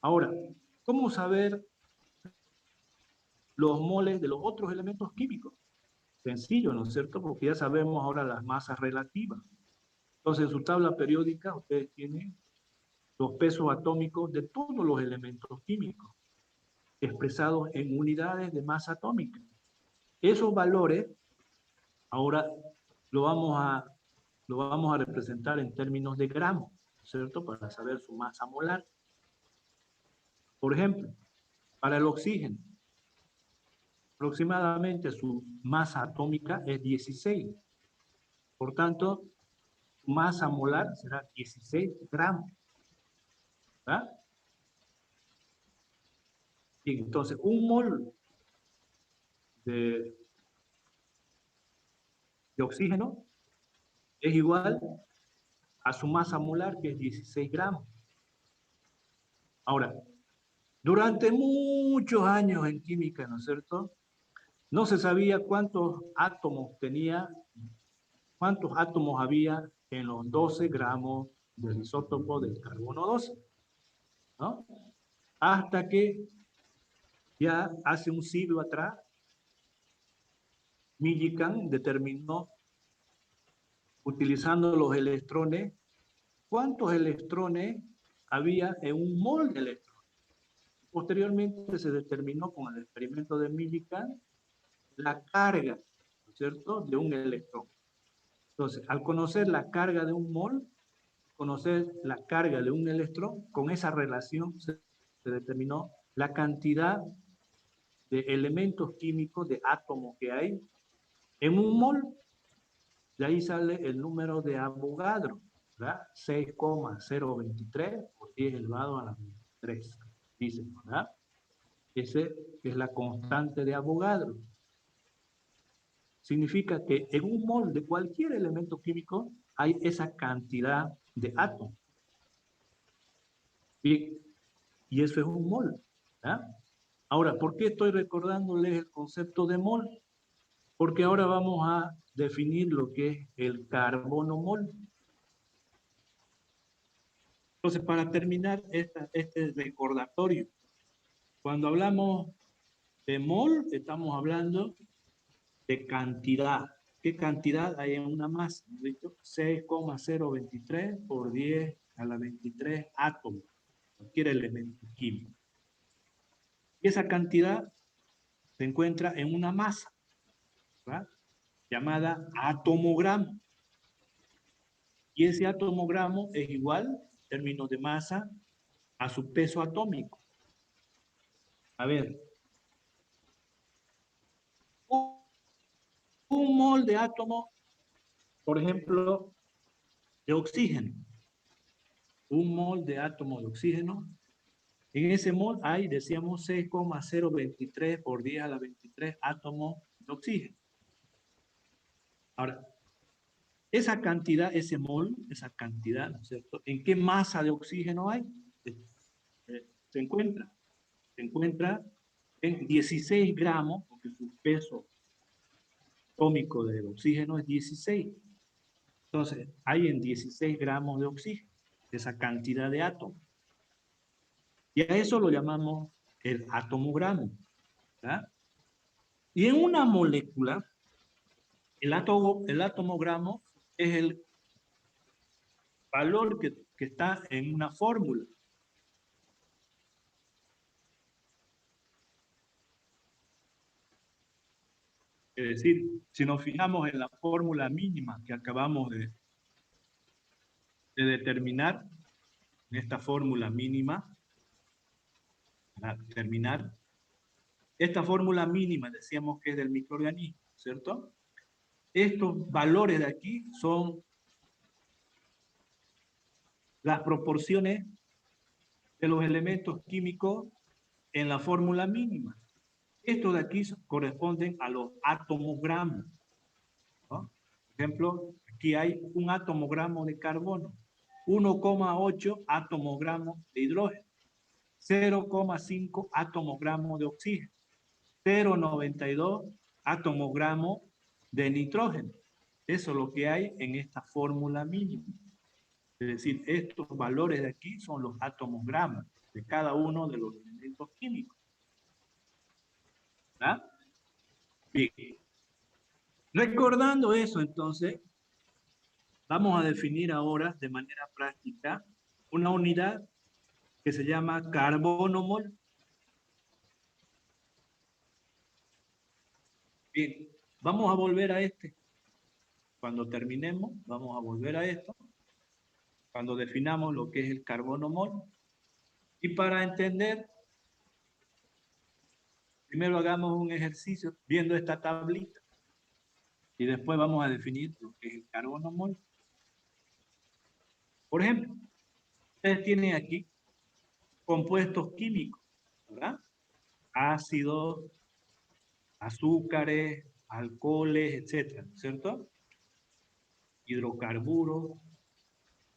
Ahora, ¿cómo saber los moles de los otros elementos químicos? Sencillo, ¿no es cierto? Porque ya sabemos ahora las masas relativas. Entonces, en su tabla periódica ustedes tienen los pesos atómicos de todos los elementos químicos, expresados en unidades de masa atómica. Esos valores, ahora lo vamos a representar en términos de gramos, ¿cierto? Para saber su masa molar. Por ejemplo, para el oxígeno, aproximadamente su masa atómica es 16. Por tanto, su masa molar será 16 gramos. ¿Verdad? Bien, entonces, un mol de oxígeno es igual a su masa molar, que es 16 gramos. Ahora, durante muchos años en química, ¿no es cierto?, no se sabía cuántos átomos había en los 12 gramos del isótopo del carbono 12, ¿no? Hasta que ya hace un siglo atrás, Millikan determinó, utilizando los electrones, cuántos electrones había en un mol de electrones. Posteriormente se determinó con el experimento de Millikan la carga, ¿no es cierto?, de un electrón. Entonces, al conocer la carga de un mol, conocer la carga de un electrón, con esa relación se determinó la cantidad de elementos químicos, de átomos que hay en un mol. De ahí sale el número de Avogadro, ¿verdad? 6,023 por 10 elevado a la 3, dicen, ¿verdad? Esa es la constante de Avogadro. Significa que en un mol de cualquier elemento químico hay esa cantidad de átomos. Y eso es un mol, ¿verdad? Ahora, ¿por qué estoy recordándoles el concepto de mol? Porque ahora vamos a definir lo que es el carbono mol. Entonces, para terminar este recordatorio, cuando hablamos de mol, estamos hablando de cantidad. ¿Qué cantidad hay en una masa? 6,023 por 10 a la 23 átomos, cualquier elemento químico. Y esa cantidad se encuentra en una masa, ¿verdad?, llamada atomogramo. Y ese atomogramo es igual, en términos de masa, a su peso atómico. A ver, un mol de átomo, por ejemplo, de oxígeno. Un mol de átomo de oxígeno. En ese mol hay, decíamos, 6,023 por 10 a la 23 átomos de oxígeno. Ahora, esa cantidad, ese mol, esa cantidad, ¿no es cierto?, ¿en qué masa de oxígeno hay? Se encuentra en 16 gramos, porque su peso atómico del oxígeno es 16. Entonces, hay en 16 gramos de oxígeno, esa cantidad de átomos. Y a eso lo llamamos el atomogramo, ¿verdad? Y en una molécula El atomogramo es el valor que está en una fórmula. Es decir, si nos fijamos en la fórmula mínima que acabamos de determinar, en esta fórmula mínima, para terminar, esta fórmula mínima decíamos que es del microorganismo, ¿cierto? Estos valores de aquí son las proporciones de los elementos químicos en la fórmula mínima. Estos de aquí corresponden a los atomogramos, ¿no? Por ejemplo, aquí hay un atomogramo de carbono, 1,8 atomogramos de hidrógeno, 0,5 atomogramos de oxígeno, 0,92 atomogramos de nitrógeno. Eso es lo que hay en esta fórmula mínima. Es decir, estos valores de aquí son los atomogramos de cada uno de los elementos químicos. ¿Verdad? Bien. Recordando eso, entonces, vamos a definir ahora de manera práctica una unidad que se llama carbono mol. Bien, vamos a volver a este. Cuando terminemos, vamos a volver a esto. Cuando definamos lo que es el carbono mol. Y para entender, primero hagamos un ejercicio viendo esta tablita. Y después vamos a definir lo que es el carbono mol. Por ejemplo, ustedes tienen aquí compuestos químicos, ¿verdad? Ácidos, azúcares, alcoholes, etcétera, ¿cierto? Hidrocarburos.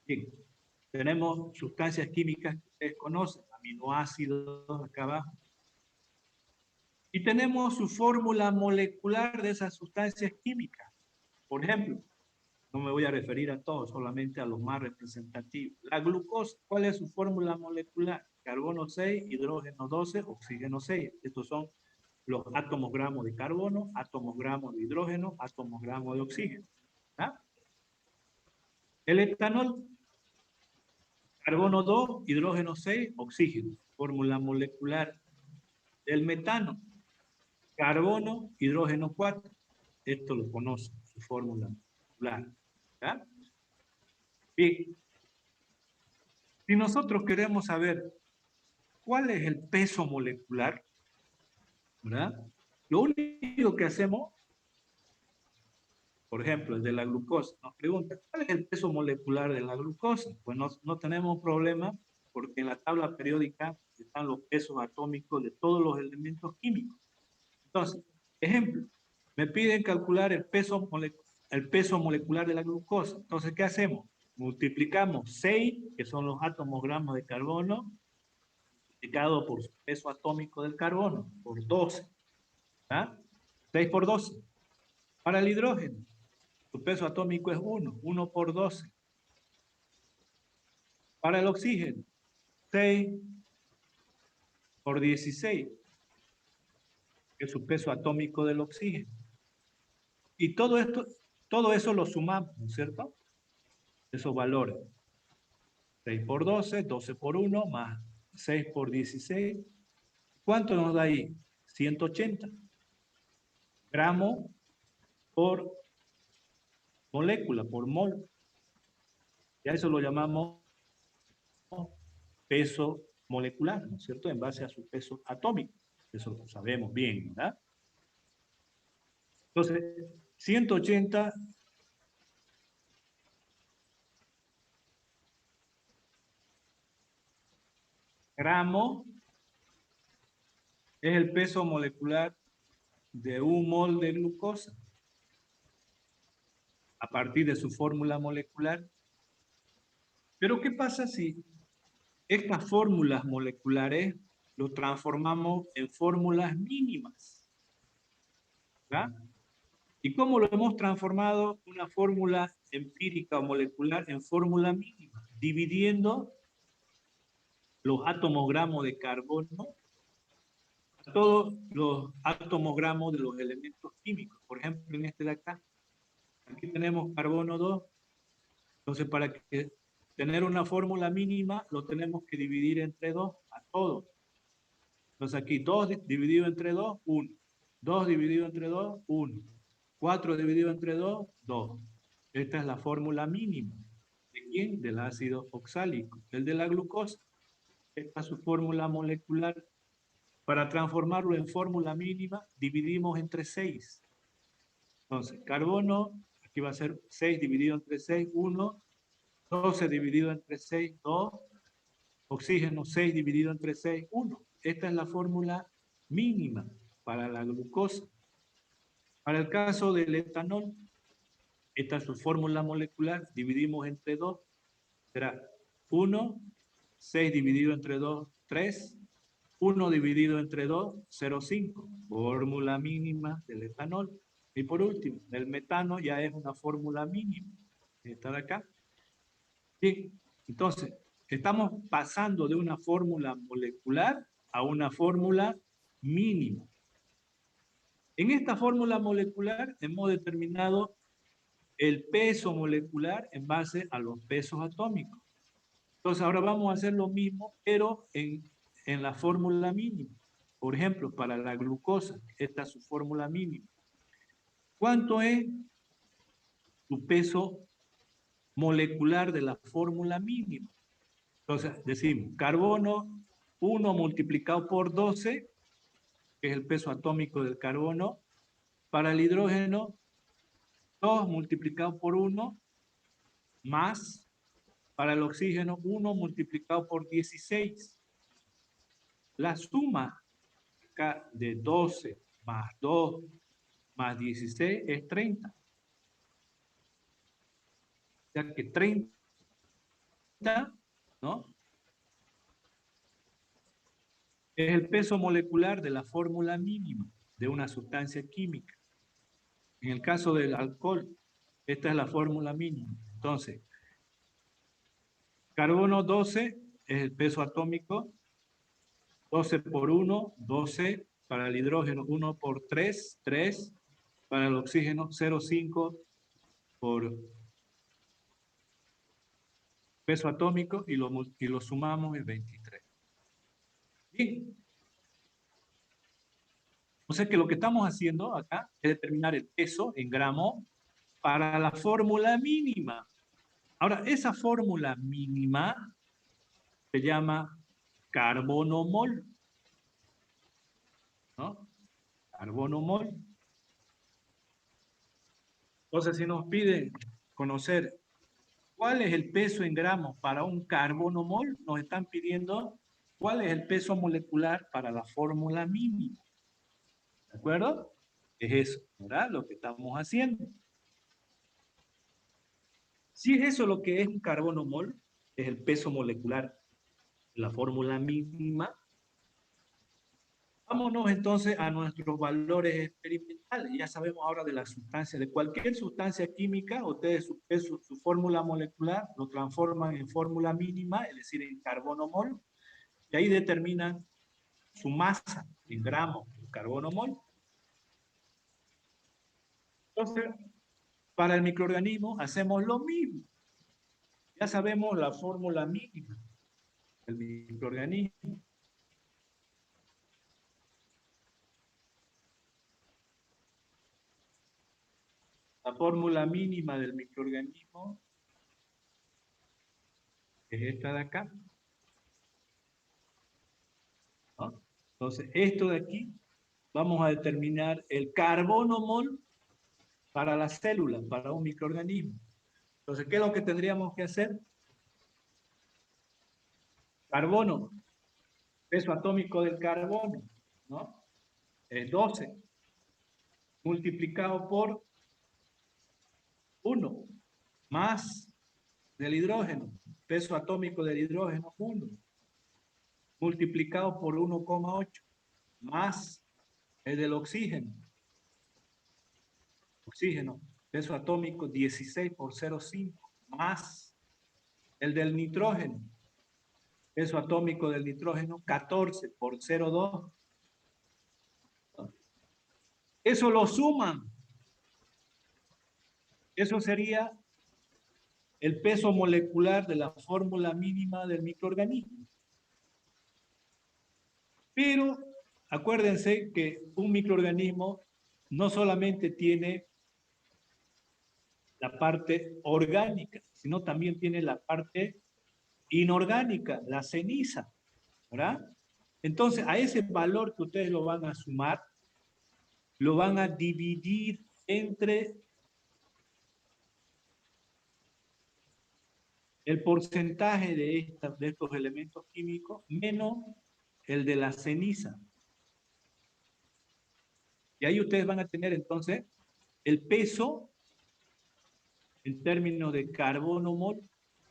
Bien, tenemos sustancias químicas que ustedes conocen, aminoácidos acá abajo. Y tenemos su fórmula molecular de esas sustancias químicas. Por ejemplo, no me voy a referir a todos, solamente a los más representativos. La glucosa, ¿cuál es su fórmula molecular? Carbono 6, hidrógeno 12, oxígeno 6. Estos son los átomos gramos de carbono, átomos gramos de hidrógeno, átomos gramos de oxígeno. ¿Ah? El etanol, carbono 2, hidrógeno 6, oxígeno. Fórmula molecular del metano, carbono, hidrógeno 4. Esto lo conoce, su fórmula molecular. ¿Ah? Bien. Si nosotros queremos saber cuál es el peso molecular, ¿verdad? Lo único que hacemos, por ejemplo, el de la glucosa, nos pregunta, ¿cuál es el peso molecular de la glucosa? Pues no tenemos problema porque en la tabla periódica están los pesos atómicos de todos los elementos químicos. Entonces, ejemplo, me piden calcular el peso molecular de la glucosa. Entonces, ¿qué hacemos? Multiplicamos 6, que son los átomos gramos de carbono, multiplicado por su peso atómico del carbono, por 12. ¿Ah? 6 por 12. Para el hidrógeno, su peso atómico es 1, 1 por 12. Para el oxígeno, 6 por 16, que es su peso atómico del oxígeno. Y todo eso lo sumamos, ¿no es cierto? Esos valores. 6 por 12, 12 por 1, más 6 por 16. ¿Cuánto nos da ahí? 180 gramos por molécula, por mol. Y a eso lo llamamos peso molecular, ¿no es cierto? En base a su peso atómico. Eso lo sabemos bien, ¿verdad? Entonces, 180 gramos es el peso molecular de un mol de glucosa a partir de su fórmula molecular. Pero ¿qué pasa si estas fórmulas moleculares lo transformamos en fórmulas mínimas? ¿Verdad? ¿Y cómo lo hemos transformado una fórmula empírica o molecular en fórmula mínima? Dividiendo los átomos gramos de carbono a todos los átomos gramos de los elementos químicos. Por ejemplo, en este de acá, Aquí tenemos carbono 2. Entonces, para tener una fórmula mínima, lo tenemos que dividir entre 2, a todos. Entonces aquí 2 dividido entre 2, 1. 2 dividido entre 2, 1. 4 dividido entre 2, 2. Esta es la fórmula mínima. ¿De quién? Del ácido oxálico. El de la glucosa. Esta es su fórmula molecular. Para transformarlo en fórmula mínima, dividimos entre 6. Entonces, carbono, aquí va a ser 6 dividido entre 6, 1. 12 dividido entre 6, 2. Oxígeno, 6 dividido entre 6, 1. Esta es la fórmula mínima para la glucosa. Para el caso del etanol, esta es su fórmula molecular, dividimos entre 2, será 1, 6 dividido entre 2, 3, 1 dividido entre 2, 0,5, fórmula mínima del etanol. Y por último, el metano ya es una fórmula mínima, esta de acá. Bien, entonces, estamos pasando de una fórmula molecular a una fórmula mínima. En esta fórmula molecular hemos determinado el peso molecular en base a los pesos atómicos. Entonces ahora vamos a hacer lo mismo, pero en la fórmula mínima. Por ejemplo, para la glucosa, esta es su fórmula mínima. ¿Cuánto es su peso molecular de la fórmula mínima? Entonces decimos, carbono 1 multiplicado por 12, que es el peso atómico del carbono. Para el hidrógeno, 2 multiplicado por 1, más. Para el oxígeno, 1 multiplicado por 16. La suma acá de 12 más 2 más 16 es 30. O sea que 30, ¿no? Es el peso molecular de la fórmula mínima de una sustancia química. En el caso del alcohol, esta es la fórmula mínima. Entonces, carbono 12 es el peso atómico, 12 por 1, 12, para el hidrógeno 1 por 3, 3, para el oxígeno 0,5 por peso atómico y lo sumamos en 23. Bien. O sea que lo que estamos haciendo acá es determinar el peso en gramos para la fórmula mínima. Ahora, esa fórmula mínima se llama carbono mol, ¿no? Carbono mol. Entonces, si nos piden conocer cuál es el peso en gramos para un carbono mol, nos están pidiendo cuál es el peso molecular para la fórmula mínima. ¿De acuerdo? Es eso, ¿verdad? Lo que estamos haciendo. Si es eso lo que es un carbono mol, es el peso molecular, la fórmula mínima. Vámonos entonces a nuestros valores experimentales. Ya sabemos ahora de la sustancia, de cualquier sustancia química, ustedes su fórmula molecular lo transforman en fórmula mínima, es decir, en carbono mol, y ahí determinan su masa en gramos de carbono mol. Entonces, para el microorganismo hacemos lo mismo. Ya sabemos la fórmula mínima del microorganismo. La fórmula mínima del microorganismo es esta de acá, ¿no? Entonces, esto de aquí, vamos a determinar el carbono mol para la célula, para un microorganismo. Entonces, ¿qué es lo que tendríamos que hacer? Carbono, peso atómico del carbono, ¿no? Es 12, multiplicado por 1, más del hidrógeno, peso atómico del hidrógeno, 1, multiplicado por 1,8, más el del oxígeno. Oxígeno, peso atómico 16 por 0,5, más el del nitrógeno, peso atómico del nitrógeno 14 por 0,2. Eso lo suman. Eso sería el peso molecular de la fórmula mínima del microorganismo. Pero acuérdense que un microorganismo no solamente tiene la parte orgánica, sino también tiene la parte inorgánica, la ceniza, ¿verdad? Entonces, a ese valor que ustedes lo van a sumar, lo van a dividir entre el porcentaje de estos elementos químicos menos el de la ceniza. Y ahí ustedes van a tener entonces el peso en términos de carbono mol,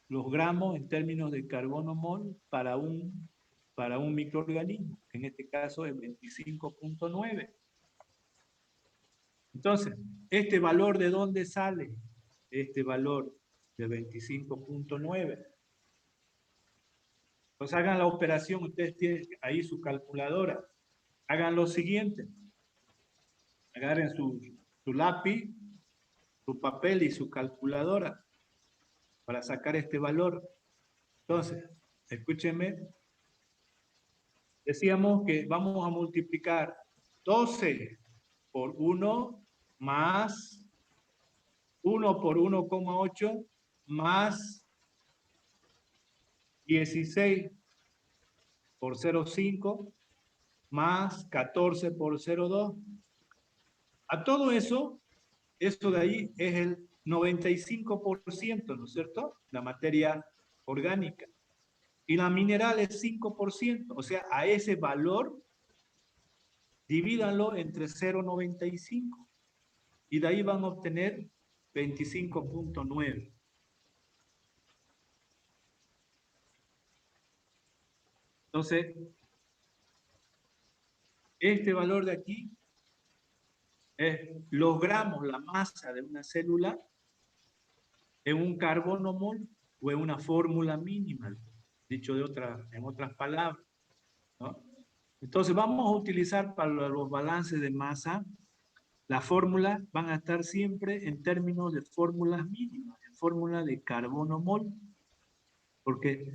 los gramos en términos de carbono mol para un microorganismo, que en este caso es 25.9. Entonces, ¿este valor de dónde sale? Este valor de 25.9. Pues hagan la operación, ustedes tienen ahí su calculadora. Hagan lo siguiente. Agarren su lápiz, su papel y su calculadora para sacar este valor. Entonces, escúchenme. Decíamos que vamos a multiplicar 12 por 1 más 1 por 1,8 más 16 por 0,5 más 14 por 0,2. A todo eso de ahí es el 95%, ¿no es cierto? La materia orgánica. Y la mineral es 5%, o sea, a ese valor divídanlo entre 0,95 y de ahí van a obtener 25.9. Entonces, este valor de aquí logramos la masa de una célula en un carbono mol o en una fórmula mínima, dicho en otras palabras, ¿no? Entonces vamos a utilizar para los balances de masa, las fórmulas van a estar siempre en términos de fórmulas mínimas, en fórmula de carbono mol, porque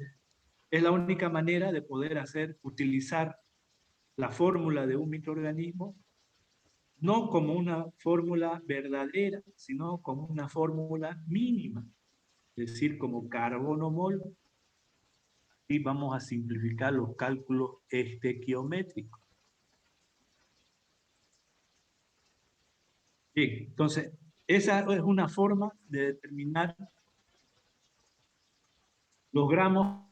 es la única manera de poder utilizar la fórmula de un microorganismo no como una fórmula verdadera, sino como una fórmula mínima, es decir, como carbono mol. Y vamos a simplificar los cálculos estequiométricos. Bien, entonces, esa es una forma de determinar los gramos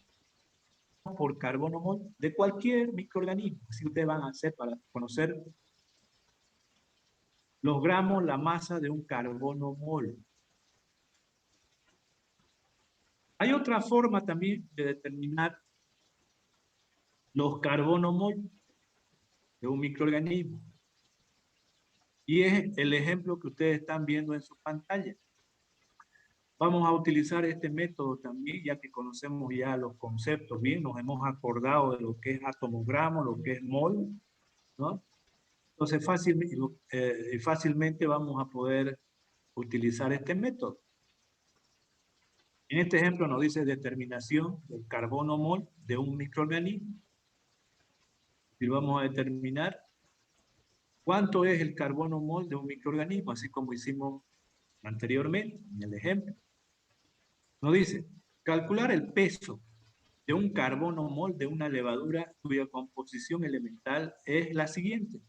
por carbono mol de cualquier microorganismo. Así ustedes van a hacer para conocer los gramos, la masa de un carbono mol. Hay otra forma también de determinar los carbono mol de un microorganismo. Y es el ejemplo que ustedes están viendo en su pantalla. Vamos a utilizar este método también, ya que conocemos ya los conceptos bien, nos hemos acordado de lo que es atomogramo, lo que es mol, ¿no? Entonces fácilmente vamos a poder utilizar este método. En este ejemplo nos dice determinación del carbono mol de un microorganismo. Y vamos a determinar cuánto es el carbono mol de un microorganismo, así como hicimos anteriormente en el ejemplo. Nos dice, calcular el peso de un carbono mol de una levadura cuya composición elemental es la siguiente.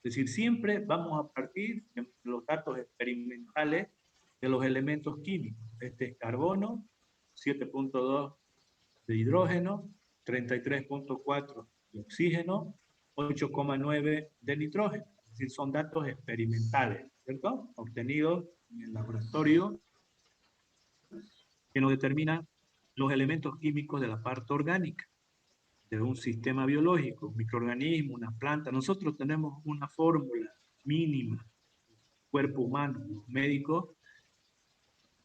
Es decir, siempre vamos a partir de los datos experimentales de los elementos químicos. Este es carbono, 7.2 de hidrógeno, 33.4 de oxígeno, 8,9 de nitrógeno. Es decir, son datos experimentales, ¿cierto? Obtenidos en el laboratorio que nos determinan los elementos químicos de la parte orgánica de un sistema biológico, un microorganismo, una planta. Nosotros tenemos una fórmula mínima, cuerpo humano. Los médicos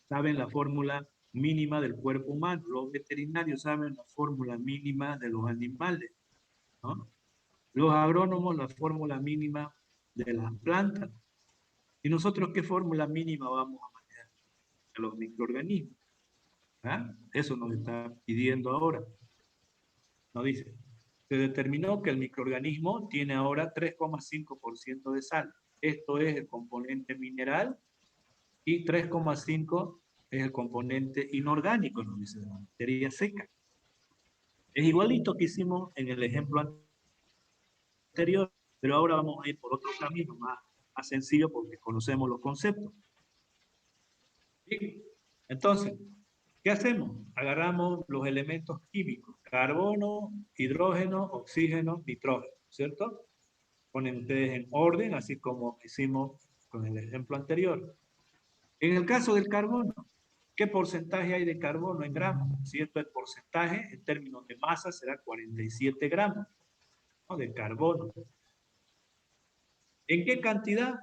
saben la fórmula mínima del cuerpo humano, los veterinarios saben la fórmula mínima de los animales, ¿no? Los agrónomos la fórmula mínima de las plantas. ¿Y nosotros qué fórmula mínima vamos a manejar? de los microorganismos. ¿Ah? Eso nos está pidiendo ahora. Nos dice, se determinó que el microorganismo tiene ahora 3,5% de sal. Esto es el componente mineral y 3,5 es el componente inorgánico, nos dice, de la materia seca. Es igualito que hicimos en el ejemplo anterior, pero ahora vamos a ir por otro camino más sencillo porque conocemos los conceptos. Bien. Entonces, ¿qué hacemos? Agarramos los elementos químicos, carbono, hidrógeno, oxígeno, nitrógeno, ¿cierto? Ponen ustedes en orden, así como hicimos con el ejemplo anterior. En el caso del carbono, ¿qué porcentaje hay de carbono en gramos? Si esto es porcentaje, en términos de masa será 47 gramos, ¿no?, de carbono. ¿En qué cantidad?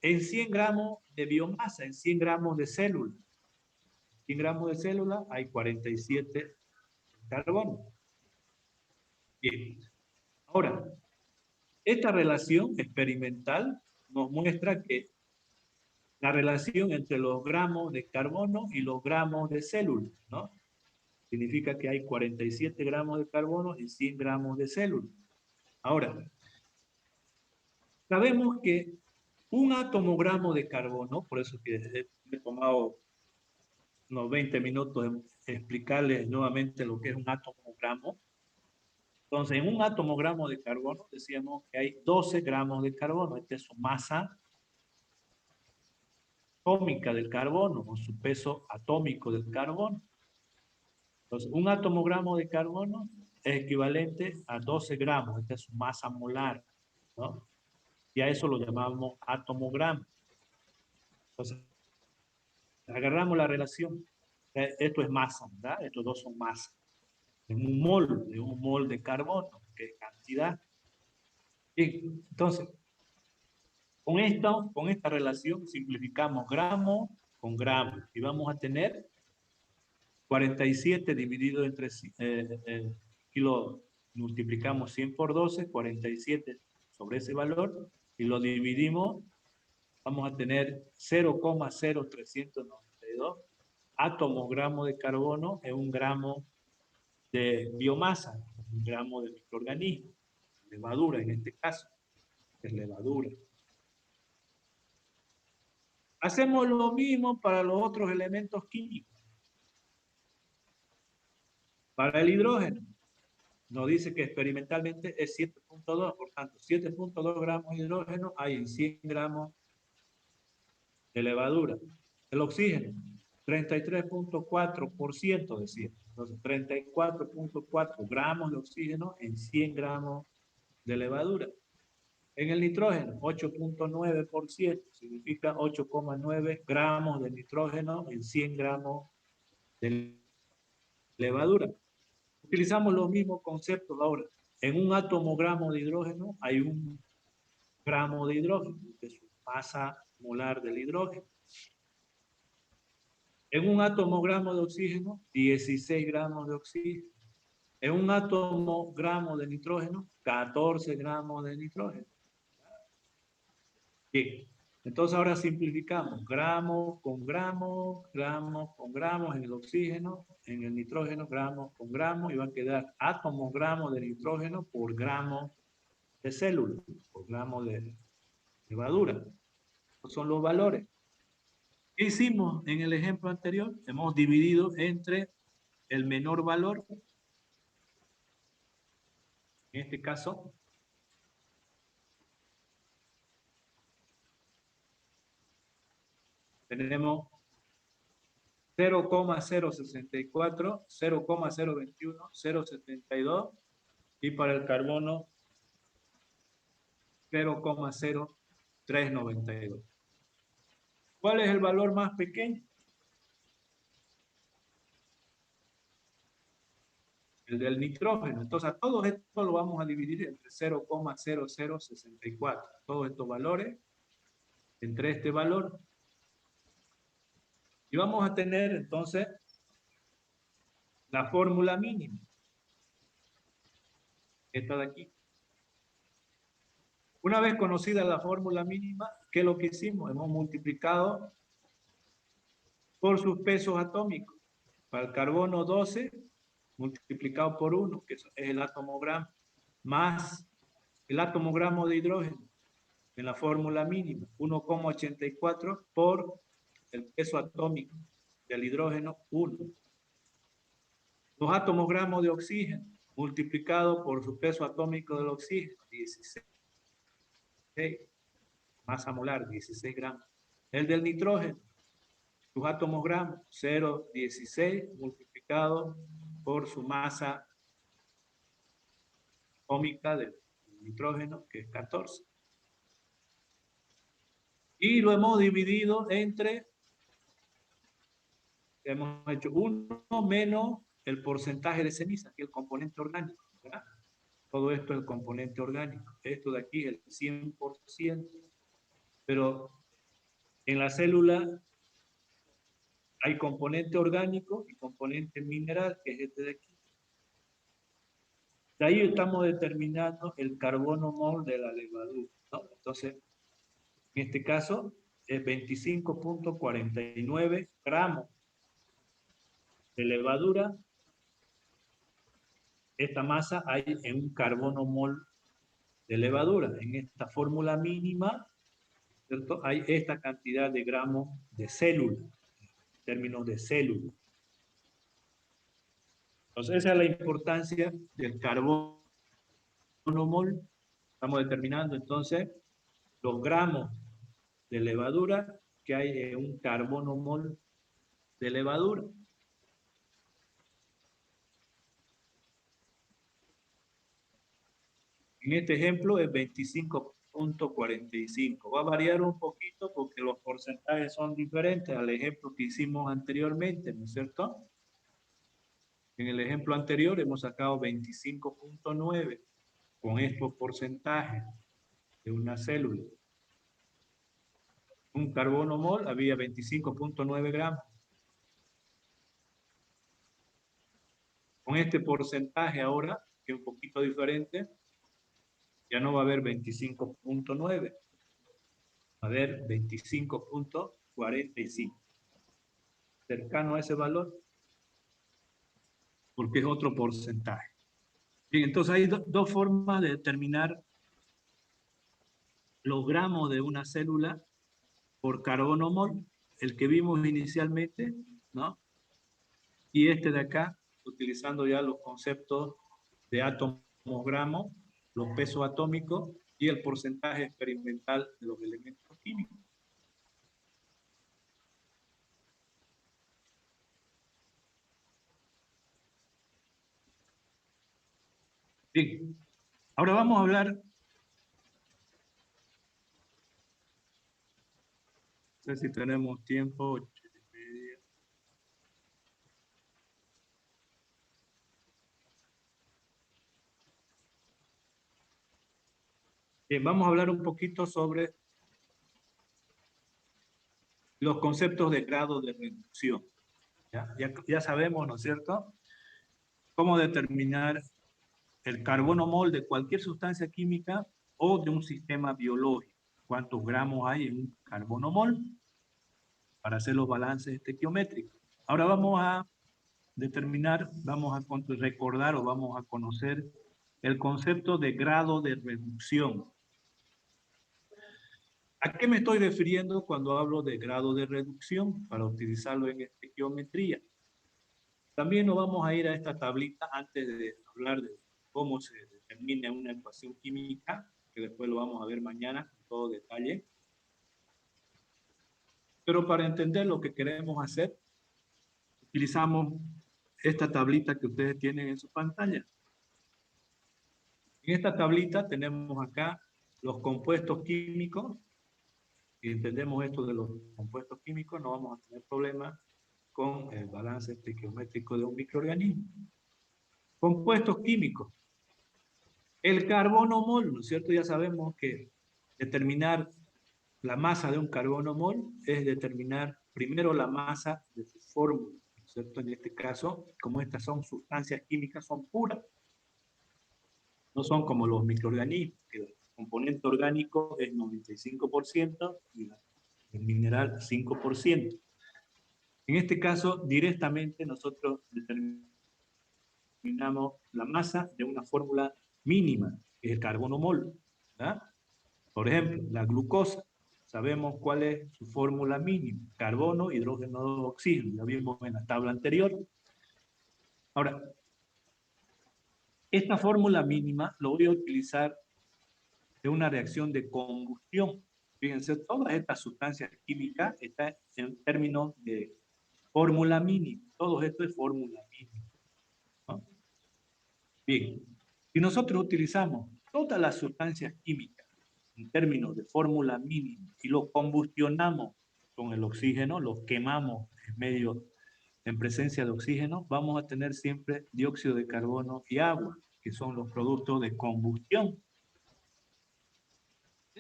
En 100 gramos de biomasa, en 100 gramos de célula. 100 gramos de célula hay 47 carbono. Bien. Ahora, esta relación experimental nos muestra que la relación entre los gramos de carbono y los gramos de célula, ¿no? Significa que hay 47 gramos de carbono y 100 gramos de célula. Ahora, sabemos que un atomogramo de carbono, por eso que he tomado unos 20 minutos en explicarles nuevamente lo que es un atomogramo. Entonces, en un atomogramo de carbono decíamos que hay 12 gramos de carbono. Esta es su masa atómica del carbono o su peso atómico del carbono. Entonces, un atomogramo de carbono es equivalente a 12 gramos. Esta es su masa molar, ¿no? Y a eso lo llamamos atomogramo. Entonces, agarramos la relación. Esto es masa, ¿verdad? Estos dos son masa. En un mol de carbono, que es cantidad. Bien, entonces, con esta relación simplificamos gramo con gramo y vamos a tener 47 dividido entre kilo, multiplicamos 100 por 12, 47 sobre ese valor y lo dividimos, vamos a tener 0,0392 átomos-gramo de carbono en un gramo de biomasa, un gramo de microorganismo, levadura en este caso, es levadura. Hacemos lo mismo para los otros elementos químicos. Para el hidrógeno, nos dice que experimentalmente es 7,2, por tanto, 7,2 gramos de hidrógeno hay en 100 gramos de levadura. El oxígeno, 33,4% decía. Entonces, 34,4 gramos de oxígeno en 100 gramos de levadura. En el nitrógeno, 8,9%, significa 8,9 gramos de nitrógeno en 100 gramos de levadura. Utilizamos los mismos conceptos ahora. En un atomogramo de hidrógeno hay un gramo de hidrógeno, que es su masa molar del hidrógeno. En un atomogramo de oxígeno, 16 gramos de oxígeno. En un atomogramo de nitrógeno, 14 gramos de nitrógeno. Bien, entonces ahora simplificamos. Gramos con gramos en el oxígeno, en el nitrógeno, gramos con gramos, y va a quedar átomos gramos de nitrógeno por gramo de célula, por gramo de levadura. Estos son los valores. ¿Qué hicimos en el ejemplo anterior? Hemos dividido entre el menor valor, en este caso, tenemos 0,064, 0,021, 0,72 y para el carbono 0,0392. ¿Cuál es el valor más pequeño? El del nitrógeno. Entonces a todos estos lo vamos a dividir entre 0,0064. Todos estos valores entre este valor. Y vamos a tener entonces la fórmula mínima. Esta de aquí. Una vez conocida la fórmula mínima, ¿qué es lo que hicimos? Hemos multiplicado por sus pesos atómicos. Para el carbono 12, multiplicado por 1, que es el atomogramo, más el atomogramo de hidrógeno en la fórmula mínima, 1,84 por el peso atómico del hidrógeno, 1. Los atomogramos de oxígeno, multiplicado por su peso atómico del oxígeno, 16. Masa molar, 16 gramos. El del nitrógeno, sus atomogramos, 0,16 multiplicado por su masa atómica del nitrógeno, que es 14. Y lo hemos dividido entre, hemos hecho 1 menos el porcentaje de ceniza, que es el componente orgánico, ¿verdad? Todo esto es el componente orgánico. Esto de aquí es el 100%. Pero en la célula hay componente orgánico y componente mineral, que es este de aquí. De ahí estamos determinando el carbono mol de la levadura, ¿no? Entonces, en este caso, es 25,49 gramos de levadura. Esta masa hay en un carbono mol de levadura. En esta fórmula mínima, ¿cierto?, hay esta cantidad de gramos de célula, en términos de célula. Entonces, esa es la importancia del carbono mol. Estamos determinando entonces los gramos de levadura que hay en un carbono mol de levadura. En este ejemplo es 25,45. Va a variar un poquito porque los porcentajes son diferentes al ejemplo que hicimos anteriormente, ¿no es cierto? En el ejemplo anterior hemos sacado 25,9 con estos porcentajes de una célula. Un carbono mol había 25,9 gramos. Con este porcentaje ahora, que es un poquito diferente, ya no va a haber 25,9, va a haber 25,45. Cercano a ese valor, porque es otro porcentaje. Bien, entonces hay dos formas de determinar los gramos de una célula por carbono mol, el que vimos inicialmente, ¿no? Y este de acá, utilizando ya los conceptos de atomogramo, los pesos atómicos y el porcentaje experimental de los elementos químicos. Bien, ahora vamos a hablar, no sé si tenemos tiempo, 8:30. Bien, vamos a hablar un poquito sobre los conceptos de grado de reducción. Ya sabemos, ¿no es cierto?, cómo determinar el carbono mol de cualquier sustancia química o de un sistema biológico. Cuántos gramos hay en un carbono mol para hacer los balances estequiométricos. Ahora vamos a determinar, vamos a recordar o vamos a conocer el concepto de grado de reducción. ¿A qué me estoy refiriendo cuando hablo de grado de reducción? Para utilizarlo en estequiometría. También nos vamos a ir a esta tablita antes de hablar de cómo se determina una ecuación química, que después lo vamos a ver mañana con todo detalle. Pero para entender lo que queremos hacer, utilizamos esta tablita que ustedes tienen en su pantalla. En esta tablita tenemos acá los compuestos químicos. Si entendemos esto de los compuestos químicos, no vamos a tener problemas con el balance estequiométrico de un microorganismo. Compuestos químicos. El carbono mol, ¿no es cierto? Ya sabemos que determinar la masa de un carbono mol es determinar primero la masa de su fórmula, ¿no es cierto? En este caso, como estas son sustancias químicas, son puras. No son como los microorganismos, que el componente orgánico es 95% y el mineral 5%. En este caso, directamente nosotros determinamos la masa de una fórmula mínima, que es el carbono mol, ¿verdad? Por ejemplo, la glucosa, sabemos cuál es su fórmula mínima, carbono, hidrógeno, oxígeno, ya vimos en la tabla anterior. Ahora, esta fórmula mínima lo voy a utilizar de una reacción de combustión. Fíjense, todas estas sustancias químicas están en términos de fórmula mínima. Todo esto es fórmula mínima, ¿no? Bien, si nosotros utilizamos todas las sustancias químicas en términos de fórmula mínima y lo combustionamos con el oxígeno, lo quemamos en presencia de oxígeno, vamos a tener siempre dióxido de carbono y agua, que son los productos de combustión.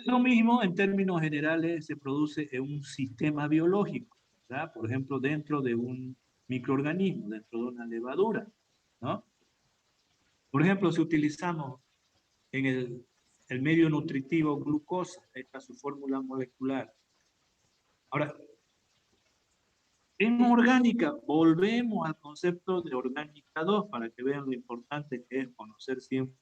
Lo mismo en términos generales se produce en un sistema biológico, ¿verdad? Por ejemplo, dentro de un microorganismo, dentro de una levadura, ¿no? Por ejemplo, si utilizamos en el medio nutritivo glucosa, esta es su fórmula molecular. Ahora, en orgánica, volvemos al concepto de orgánica 2 para que vean lo importante que es conocer siempre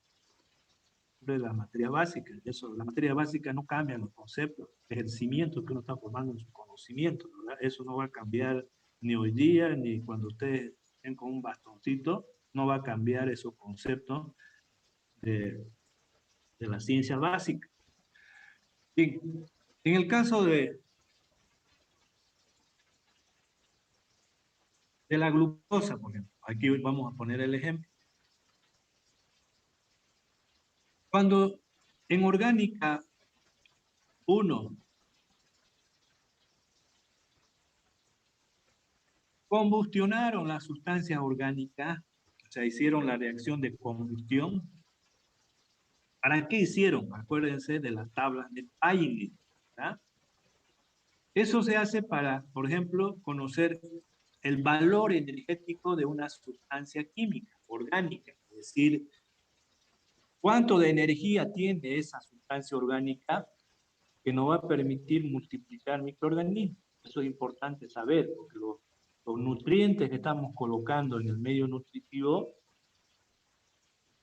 la materia básica. Eso, la materia básica no cambia los conceptos, el cimiento que uno está formando en su conocimiento, ¿verdad? Eso no va a cambiar ni hoy día, ni cuando ustedes estén con un bastoncito, no va a cambiar esos conceptos de la ciencia básica. Bien, en el caso de la glucosa, por ejemplo, aquí vamos a poner el ejemplo. Cuando en orgánica 1 combustionaron las sustancias orgánicas, o sea, hicieron la reacción de combustión. ¿Para qué hicieron? Acuérdense de las tablas de Paine, ¿verdad? Eso se hace para, por ejemplo, conocer el valor energético de una sustancia química, orgánica, es decir, cuánto de energía tiene esa sustancia orgánica que nos va a permitir multiplicar microorganismos. Eso es importante saber, porque los nutrientes que estamos colocando en el medio nutritivo,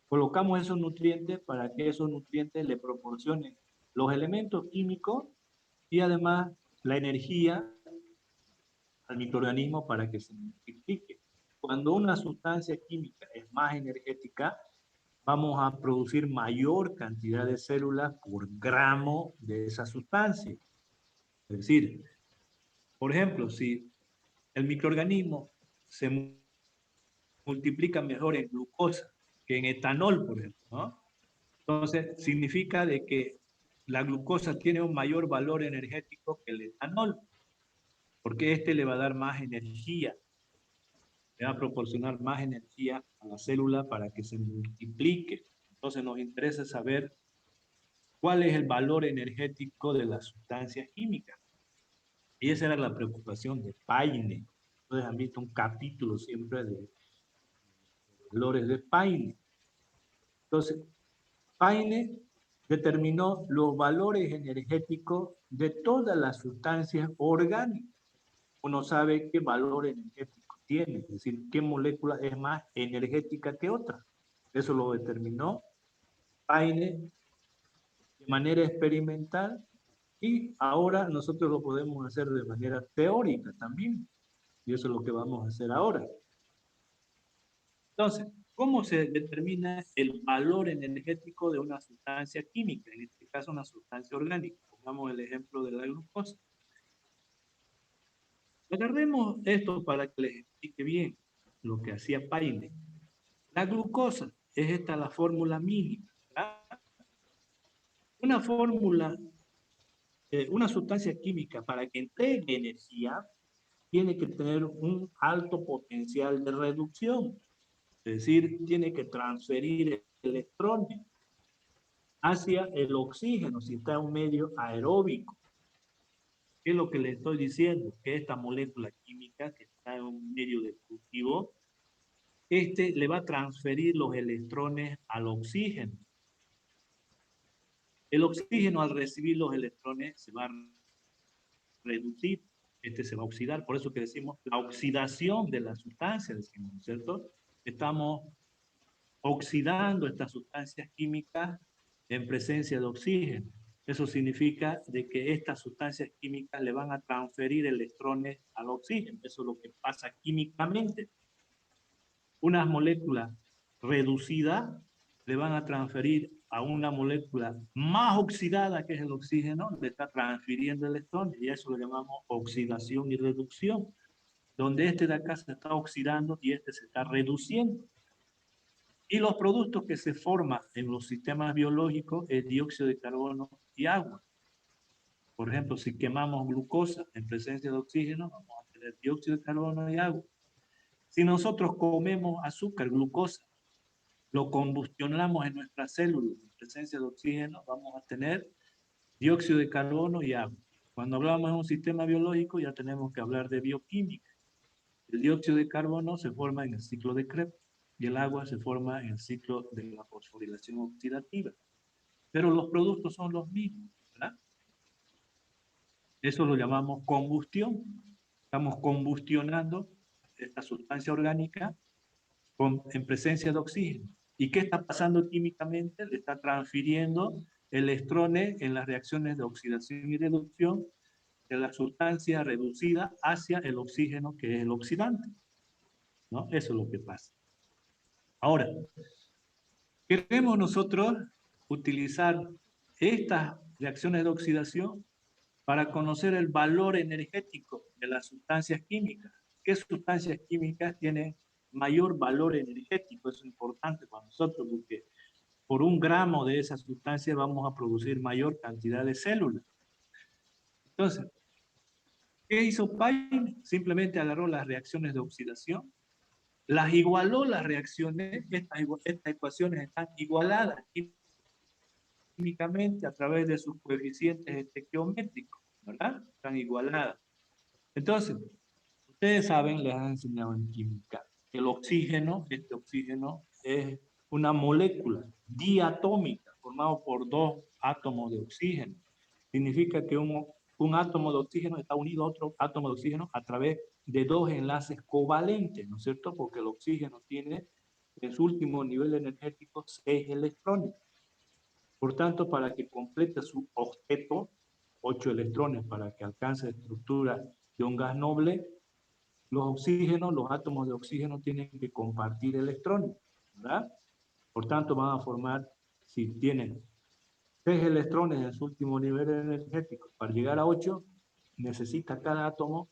colocamos esos nutrientes para que esos nutrientes le proporcionen los elementos químicos y además la energía al microorganismo para que se multiplique. Cuando una sustancia química es más energética, vamos a producir mayor cantidad de células por gramo de esa sustancia. Es decir, por ejemplo, si el microorganismo se multiplica mejor en glucosa que en etanol, por ejemplo, ¿no? Entonces, significa de que la glucosa tiene un mayor valor energético que el etanol, porque este le va a dar más energía, le va a proporcionar más energía a la célula para que se multiplique. Entonces, nos interesa saber cuál es el valor energético de las sustancias químicas. Y esa era la preocupación de Paine. Ustedes han visto un capítulo siempre de valores de Paine. Entonces, Paine determinó los valores energéticos de todas las sustancias orgánicas. Uno sabe qué valor energético tiene, es decir, qué molécula es más energética que otra. Eso lo determinó Paine de manera experimental y ahora nosotros lo podemos hacer de manera teórica también. Y eso es lo que vamos a hacer ahora. Entonces, ¿cómo se determina el valor energético de una sustancia química? En este caso, una sustancia orgánica. Pongamos el ejemplo de la glucosa. Agarremos esto para que les explique bien lo que hacía Paine. La glucosa es esta la fórmula mínima, ¿verdad? Una fórmula, una sustancia química para que entregue energía tiene que tener un alto potencial de reducción. Es decir, tiene que transferir electrones hacia el oxígeno si está en un medio aeróbico. ¿Qué es lo que le estoy diciendo? Que esta molécula química que está en un medio de cultivo, le va a transferir los electrones al oxígeno. El oxígeno al recibir los electrones se va a reducir este se va a oxidar. Por eso que decimos la oxidación de la sustancia, decimos, ¿no es cierto? Estamos oxidando estas sustancias químicas en presencia de oxígeno. Eso significa de que estas sustancias químicas le van a transferir electrones al oxígeno. Eso es lo que pasa químicamente. Unas moléculas reducidas le van a transferir a una molécula más oxidada, que es el oxígeno, le está transfiriendo electrones, y eso lo llamamos oxidación y reducción, donde este de acá se está oxidando y este se está reduciendo. Y los productos que se forman en los sistemas biológicos es dióxido de carbono y agua. Por ejemplo, si quemamos glucosa en presencia de oxígeno, vamos a tener dióxido de carbono y agua. Si nosotros comemos azúcar, glucosa, lo combustionamos en nuestras células en presencia de oxígeno, vamos a tener dióxido de carbono y agua. Cuando hablamos de un sistema biológico, ya tenemos que hablar de bioquímica. El dióxido de carbono se forma en el ciclo de Krebs y el agua se forma en el ciclo de la fosforilación oxidativa. Pero los productos son los mismos, ¿verdad? Eso lo llamamos combustión. Estamos combustionando esta sustancia orgánica en presencia de oxígeno. ¿Y qué está pasando químicamente? Le está transfiriendo electrones en las reacciones de oxidación y reducción de la sustancia reducida hacia el oxígeno, que es el oxidante, ¿no? Eso es lo que pasa. Ahora, queremos nosotros utilizar estas reacciones de oxidación para conocer el valor energético de las sustancias químicas. ¿Qué sustancias químicas tienen mayor valor energético? Eso es importante para nosotros, porque por 1 gramo de esa sustancia vamos a producir mayor cantidad de células. Entonces, ¿qué hizo Paine? Simplemente agarró las reacciones de oxidación, las igualó las reacciones, estas ecuaciones están igualadas químicamente a través de sus coeficientes estequiométricos, ¿verdad? Están igualadas. Entonces, ustedes saben, les han enseñado en química, que el oxígeno, este oxígeno, es una molécula diatómica formada por 2 átomos de oxígeno. Significa que un átomo de oxígeno está unido a otro átomo de oxígeno a través de 2 enlaces covalentes, ¿no es cierto? Porque el oxígeno tiene en su último nivel energético 6 electrones. Por tanto, para que complete su octeto, 8 electrones para que alcance la estructura de un gas noble, los oxígenos, los átomos de oxígeno tienen que compartir electrones, ¿verdad? Por tanto, van a formar, si tienen 6 electrones en su último nivel energético, para llegar a 8, necesita cada átomo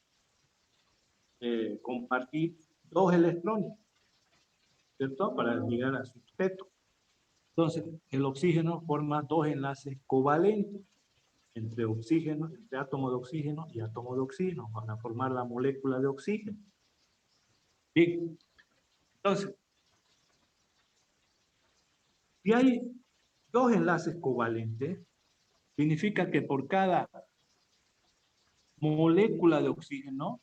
compartir 2 electrones, ¿cierto? Para llegar a su octeto. Entonces, el oxígeno forma 2 enlaces covalentes entre oxígeno, entre átomo de oxígeno y átomo de oxígeno, para formar la molécula de oxígeno. Bien, entonces, si hay 2 enlaces covalentes, significa que por cada molécula de oxígeno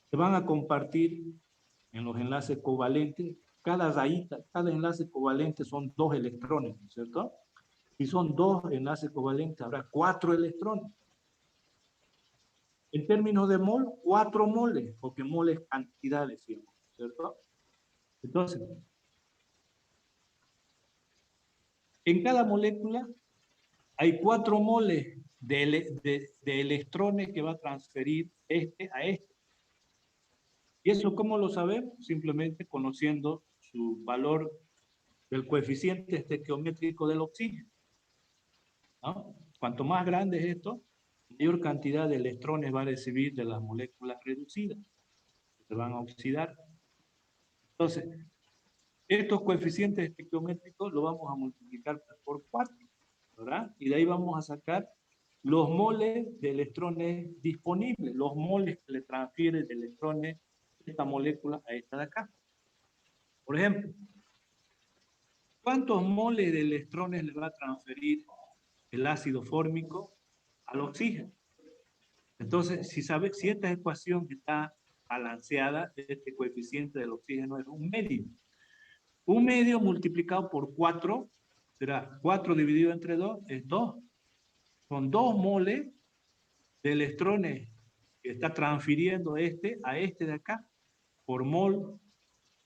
se van a compartir en los enlaces covalentes, cada rayita, cada enlace covalente son 2 electrones, ¿no es cierto? Si son 2 enlaces covalentes, habrá 4 electrones. En términos de mol, 4 moles, porque mol es cantidad, decimos, ¿cierto? Entonces, en cada molécula hay 4 moles de electrones que va a transferir este a este. ¿Y eso cómo lo sabemos? Simplemente conociendo su valor del coeficiente estequiométrico del oxígeno, ¿no? Cuanto más grande es esto, mayor cantidad de electrones va a recibir de las moléculas reducidas, que se van a oxidar. Entonces, estos coeficientes estequiométricos los vamos a multiplicar por 4, ¿verdad? Y de ahí vamos a sacar los moles de electrones disponibles, los moles que le transfieren de electrones de esta molécula a esta de acá. Por ejemplo, ¿cuántos moles de electrones le va a transferir el ácido fórmico al oxígeno? Entonces, si esta ecuación está balanceada, este coeficiente del oxígeno es 1 medio. 1 medio multiplicado por 4, será 4 dividido entre 2, es 2. Son 2 moles de electrones que está transfiriendo a este de acá por mol,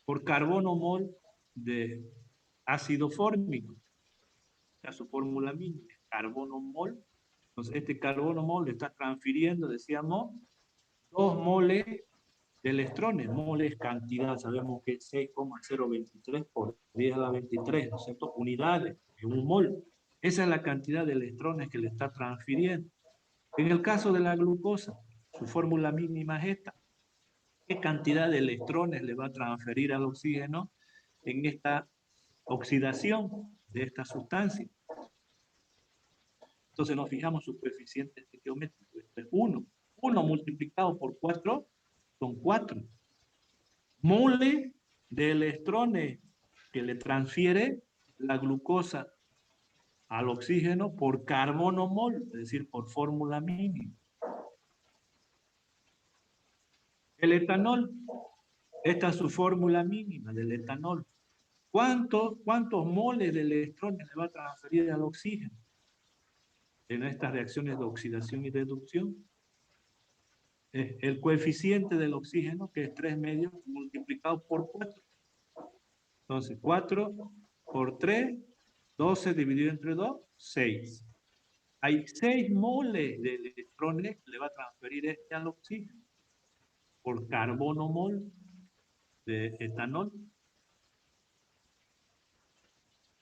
por carbono mol de ácido fórmico. A su fórmula mínima, carbono mol. Entonces, este carbono mol le está transfiriendo, decíamos, 2 moles de electrones. Mol es cantidad, sabemos que es 6,023 por 10 a la 23, ¿no es cierto? Unidades, es un mol. Esa es la cantidad de electrones que le está transfiriendo. En el caso de la glucosa, su fórmula mínima es esta. ¿Qué cantidad de electrones le va a transferir al oxígeno en esta oxidación de esta sustancia? Entonces nos fijamos su coeficiente estequiométrico. Esto es 1. 1 multiplicado por 4 son 4. Moles de electrones que le transfiere la glucosa al oxígeno por carbono mol, es decir, por fórmula mínima. El etanol, esta es su fórmula mínima del etanol. ¿Cuántos moles de electrones le va a transferir al oxígeno en estas reacciones de oxidación y reducción? El coeficiente del oxígeno, que es 3 medios, multiplicado por 4. Entonces, 4 por 3, 12 dividido entre 2, 6. Hay 6 moles de electrones que le va a transferir al oxígeno por carbono mol de etanol.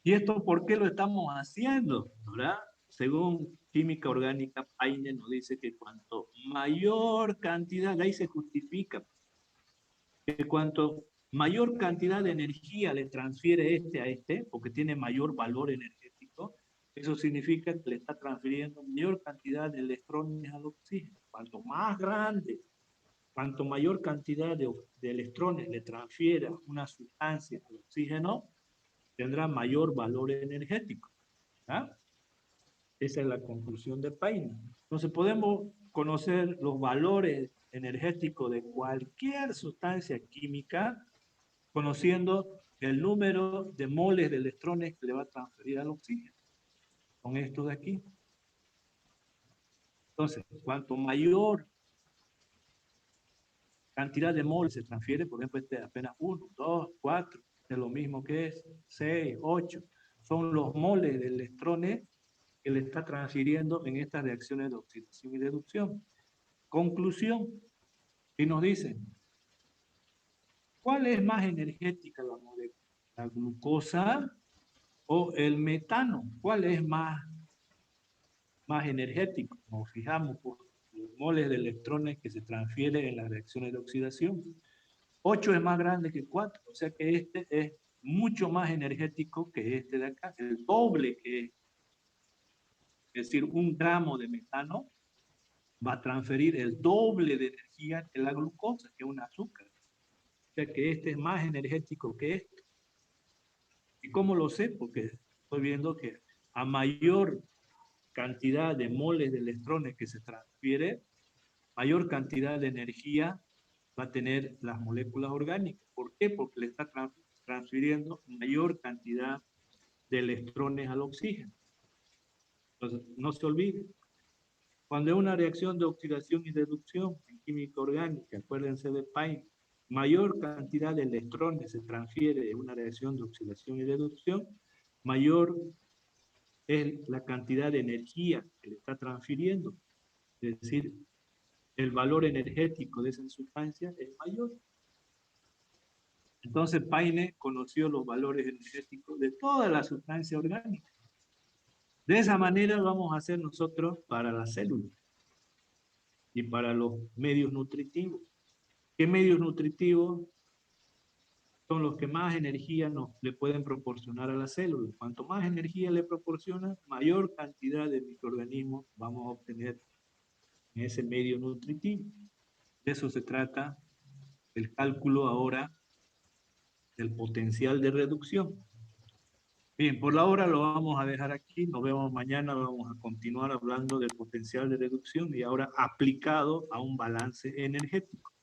¿Y esto por qué lo estamos haciendo? ¿Verdad? Según química orgánica, Paine nos dice que cuanto mayor cantidad, de ahí se justifica, que cuanto mayor cantidad de energía le transfiere a este, porque tiene mayor valor energético, eso significa que le está transfiriendo mayor cantidad de electrones al oxígeno. Cuanto más grande, cuanto mayor cantidad de electrones le transfiera una sustancia al oxígeno, tendrá mayor valor energético. ¿Ah? Esa es la conclusión de Paine. Entonces podemos conocer los valores energéticos de cualquier sustancia química conociendo el número de moles de electrones que le va a transferir al oxígeno. Con esto de aquí. Entonces, cuanto mayor cantidad de moles se transfiere, por ejemplo, este es apenas 1, 2, 4, es lo mismo que es 6, 8. Son los moles de electrones que le está transfiriendo en estas reacciones de oxidación y reducción. Conclusión, y nos dicen, ¿cuál es más energética la molécula? ¿La glucosa o el metano? ¿Cuál es más energético? Nos fijamos por los moles de electrones que se transfieren en las reacciones de oxidación. 8 es más grande que 4, o sea que este es mucho más energético que este de acá, el doble que este. Es decir, 1 gramo de metano va a transferir el doble de energía que la glucosa, que es un azúcar. O sea que este es más energético que este. ¿Y cómo lo sé? Porque estoy viendo que a mayor cantidad de moles de electrones que se transfiere, mayor cantidad de energía va a tener las moléculas orgánicas. ¿Por qué? Porque le está transfiriendo mayor cantidad de electrones al oxígeno. Entonces, no se olvide, cuando es una reacción de oxidación y reducción en química orgánica, acuérdense de Paine, mayor cantidad de electrones se transfiere en una reacción de oxidación y reducción, mayor es la cantidad de energía que le está transfiriendo. Es decir, el valor energético de esa sustancia es mayor. Entonces Paine conoció los valores energéticos de toda la sustancia orgánica. De esa manera vamos a hacer nosotros para las células y para los medios nutritivos. ¿Qué medios nutritivos son los que más energía le pueden proporcionar a la célula? Cuanto más energía le proporciona, mayor cantidad de microorganismos vamos a obtener en ese medio nutritivo. De eso se trata el cálculo ahora del potencial de reducción. Bien, por la hora lo vamos a dejar aquí, nos vemos mañana, vamos a continuar hablando del potencial de reducción y ahora aplicado a un balance energético.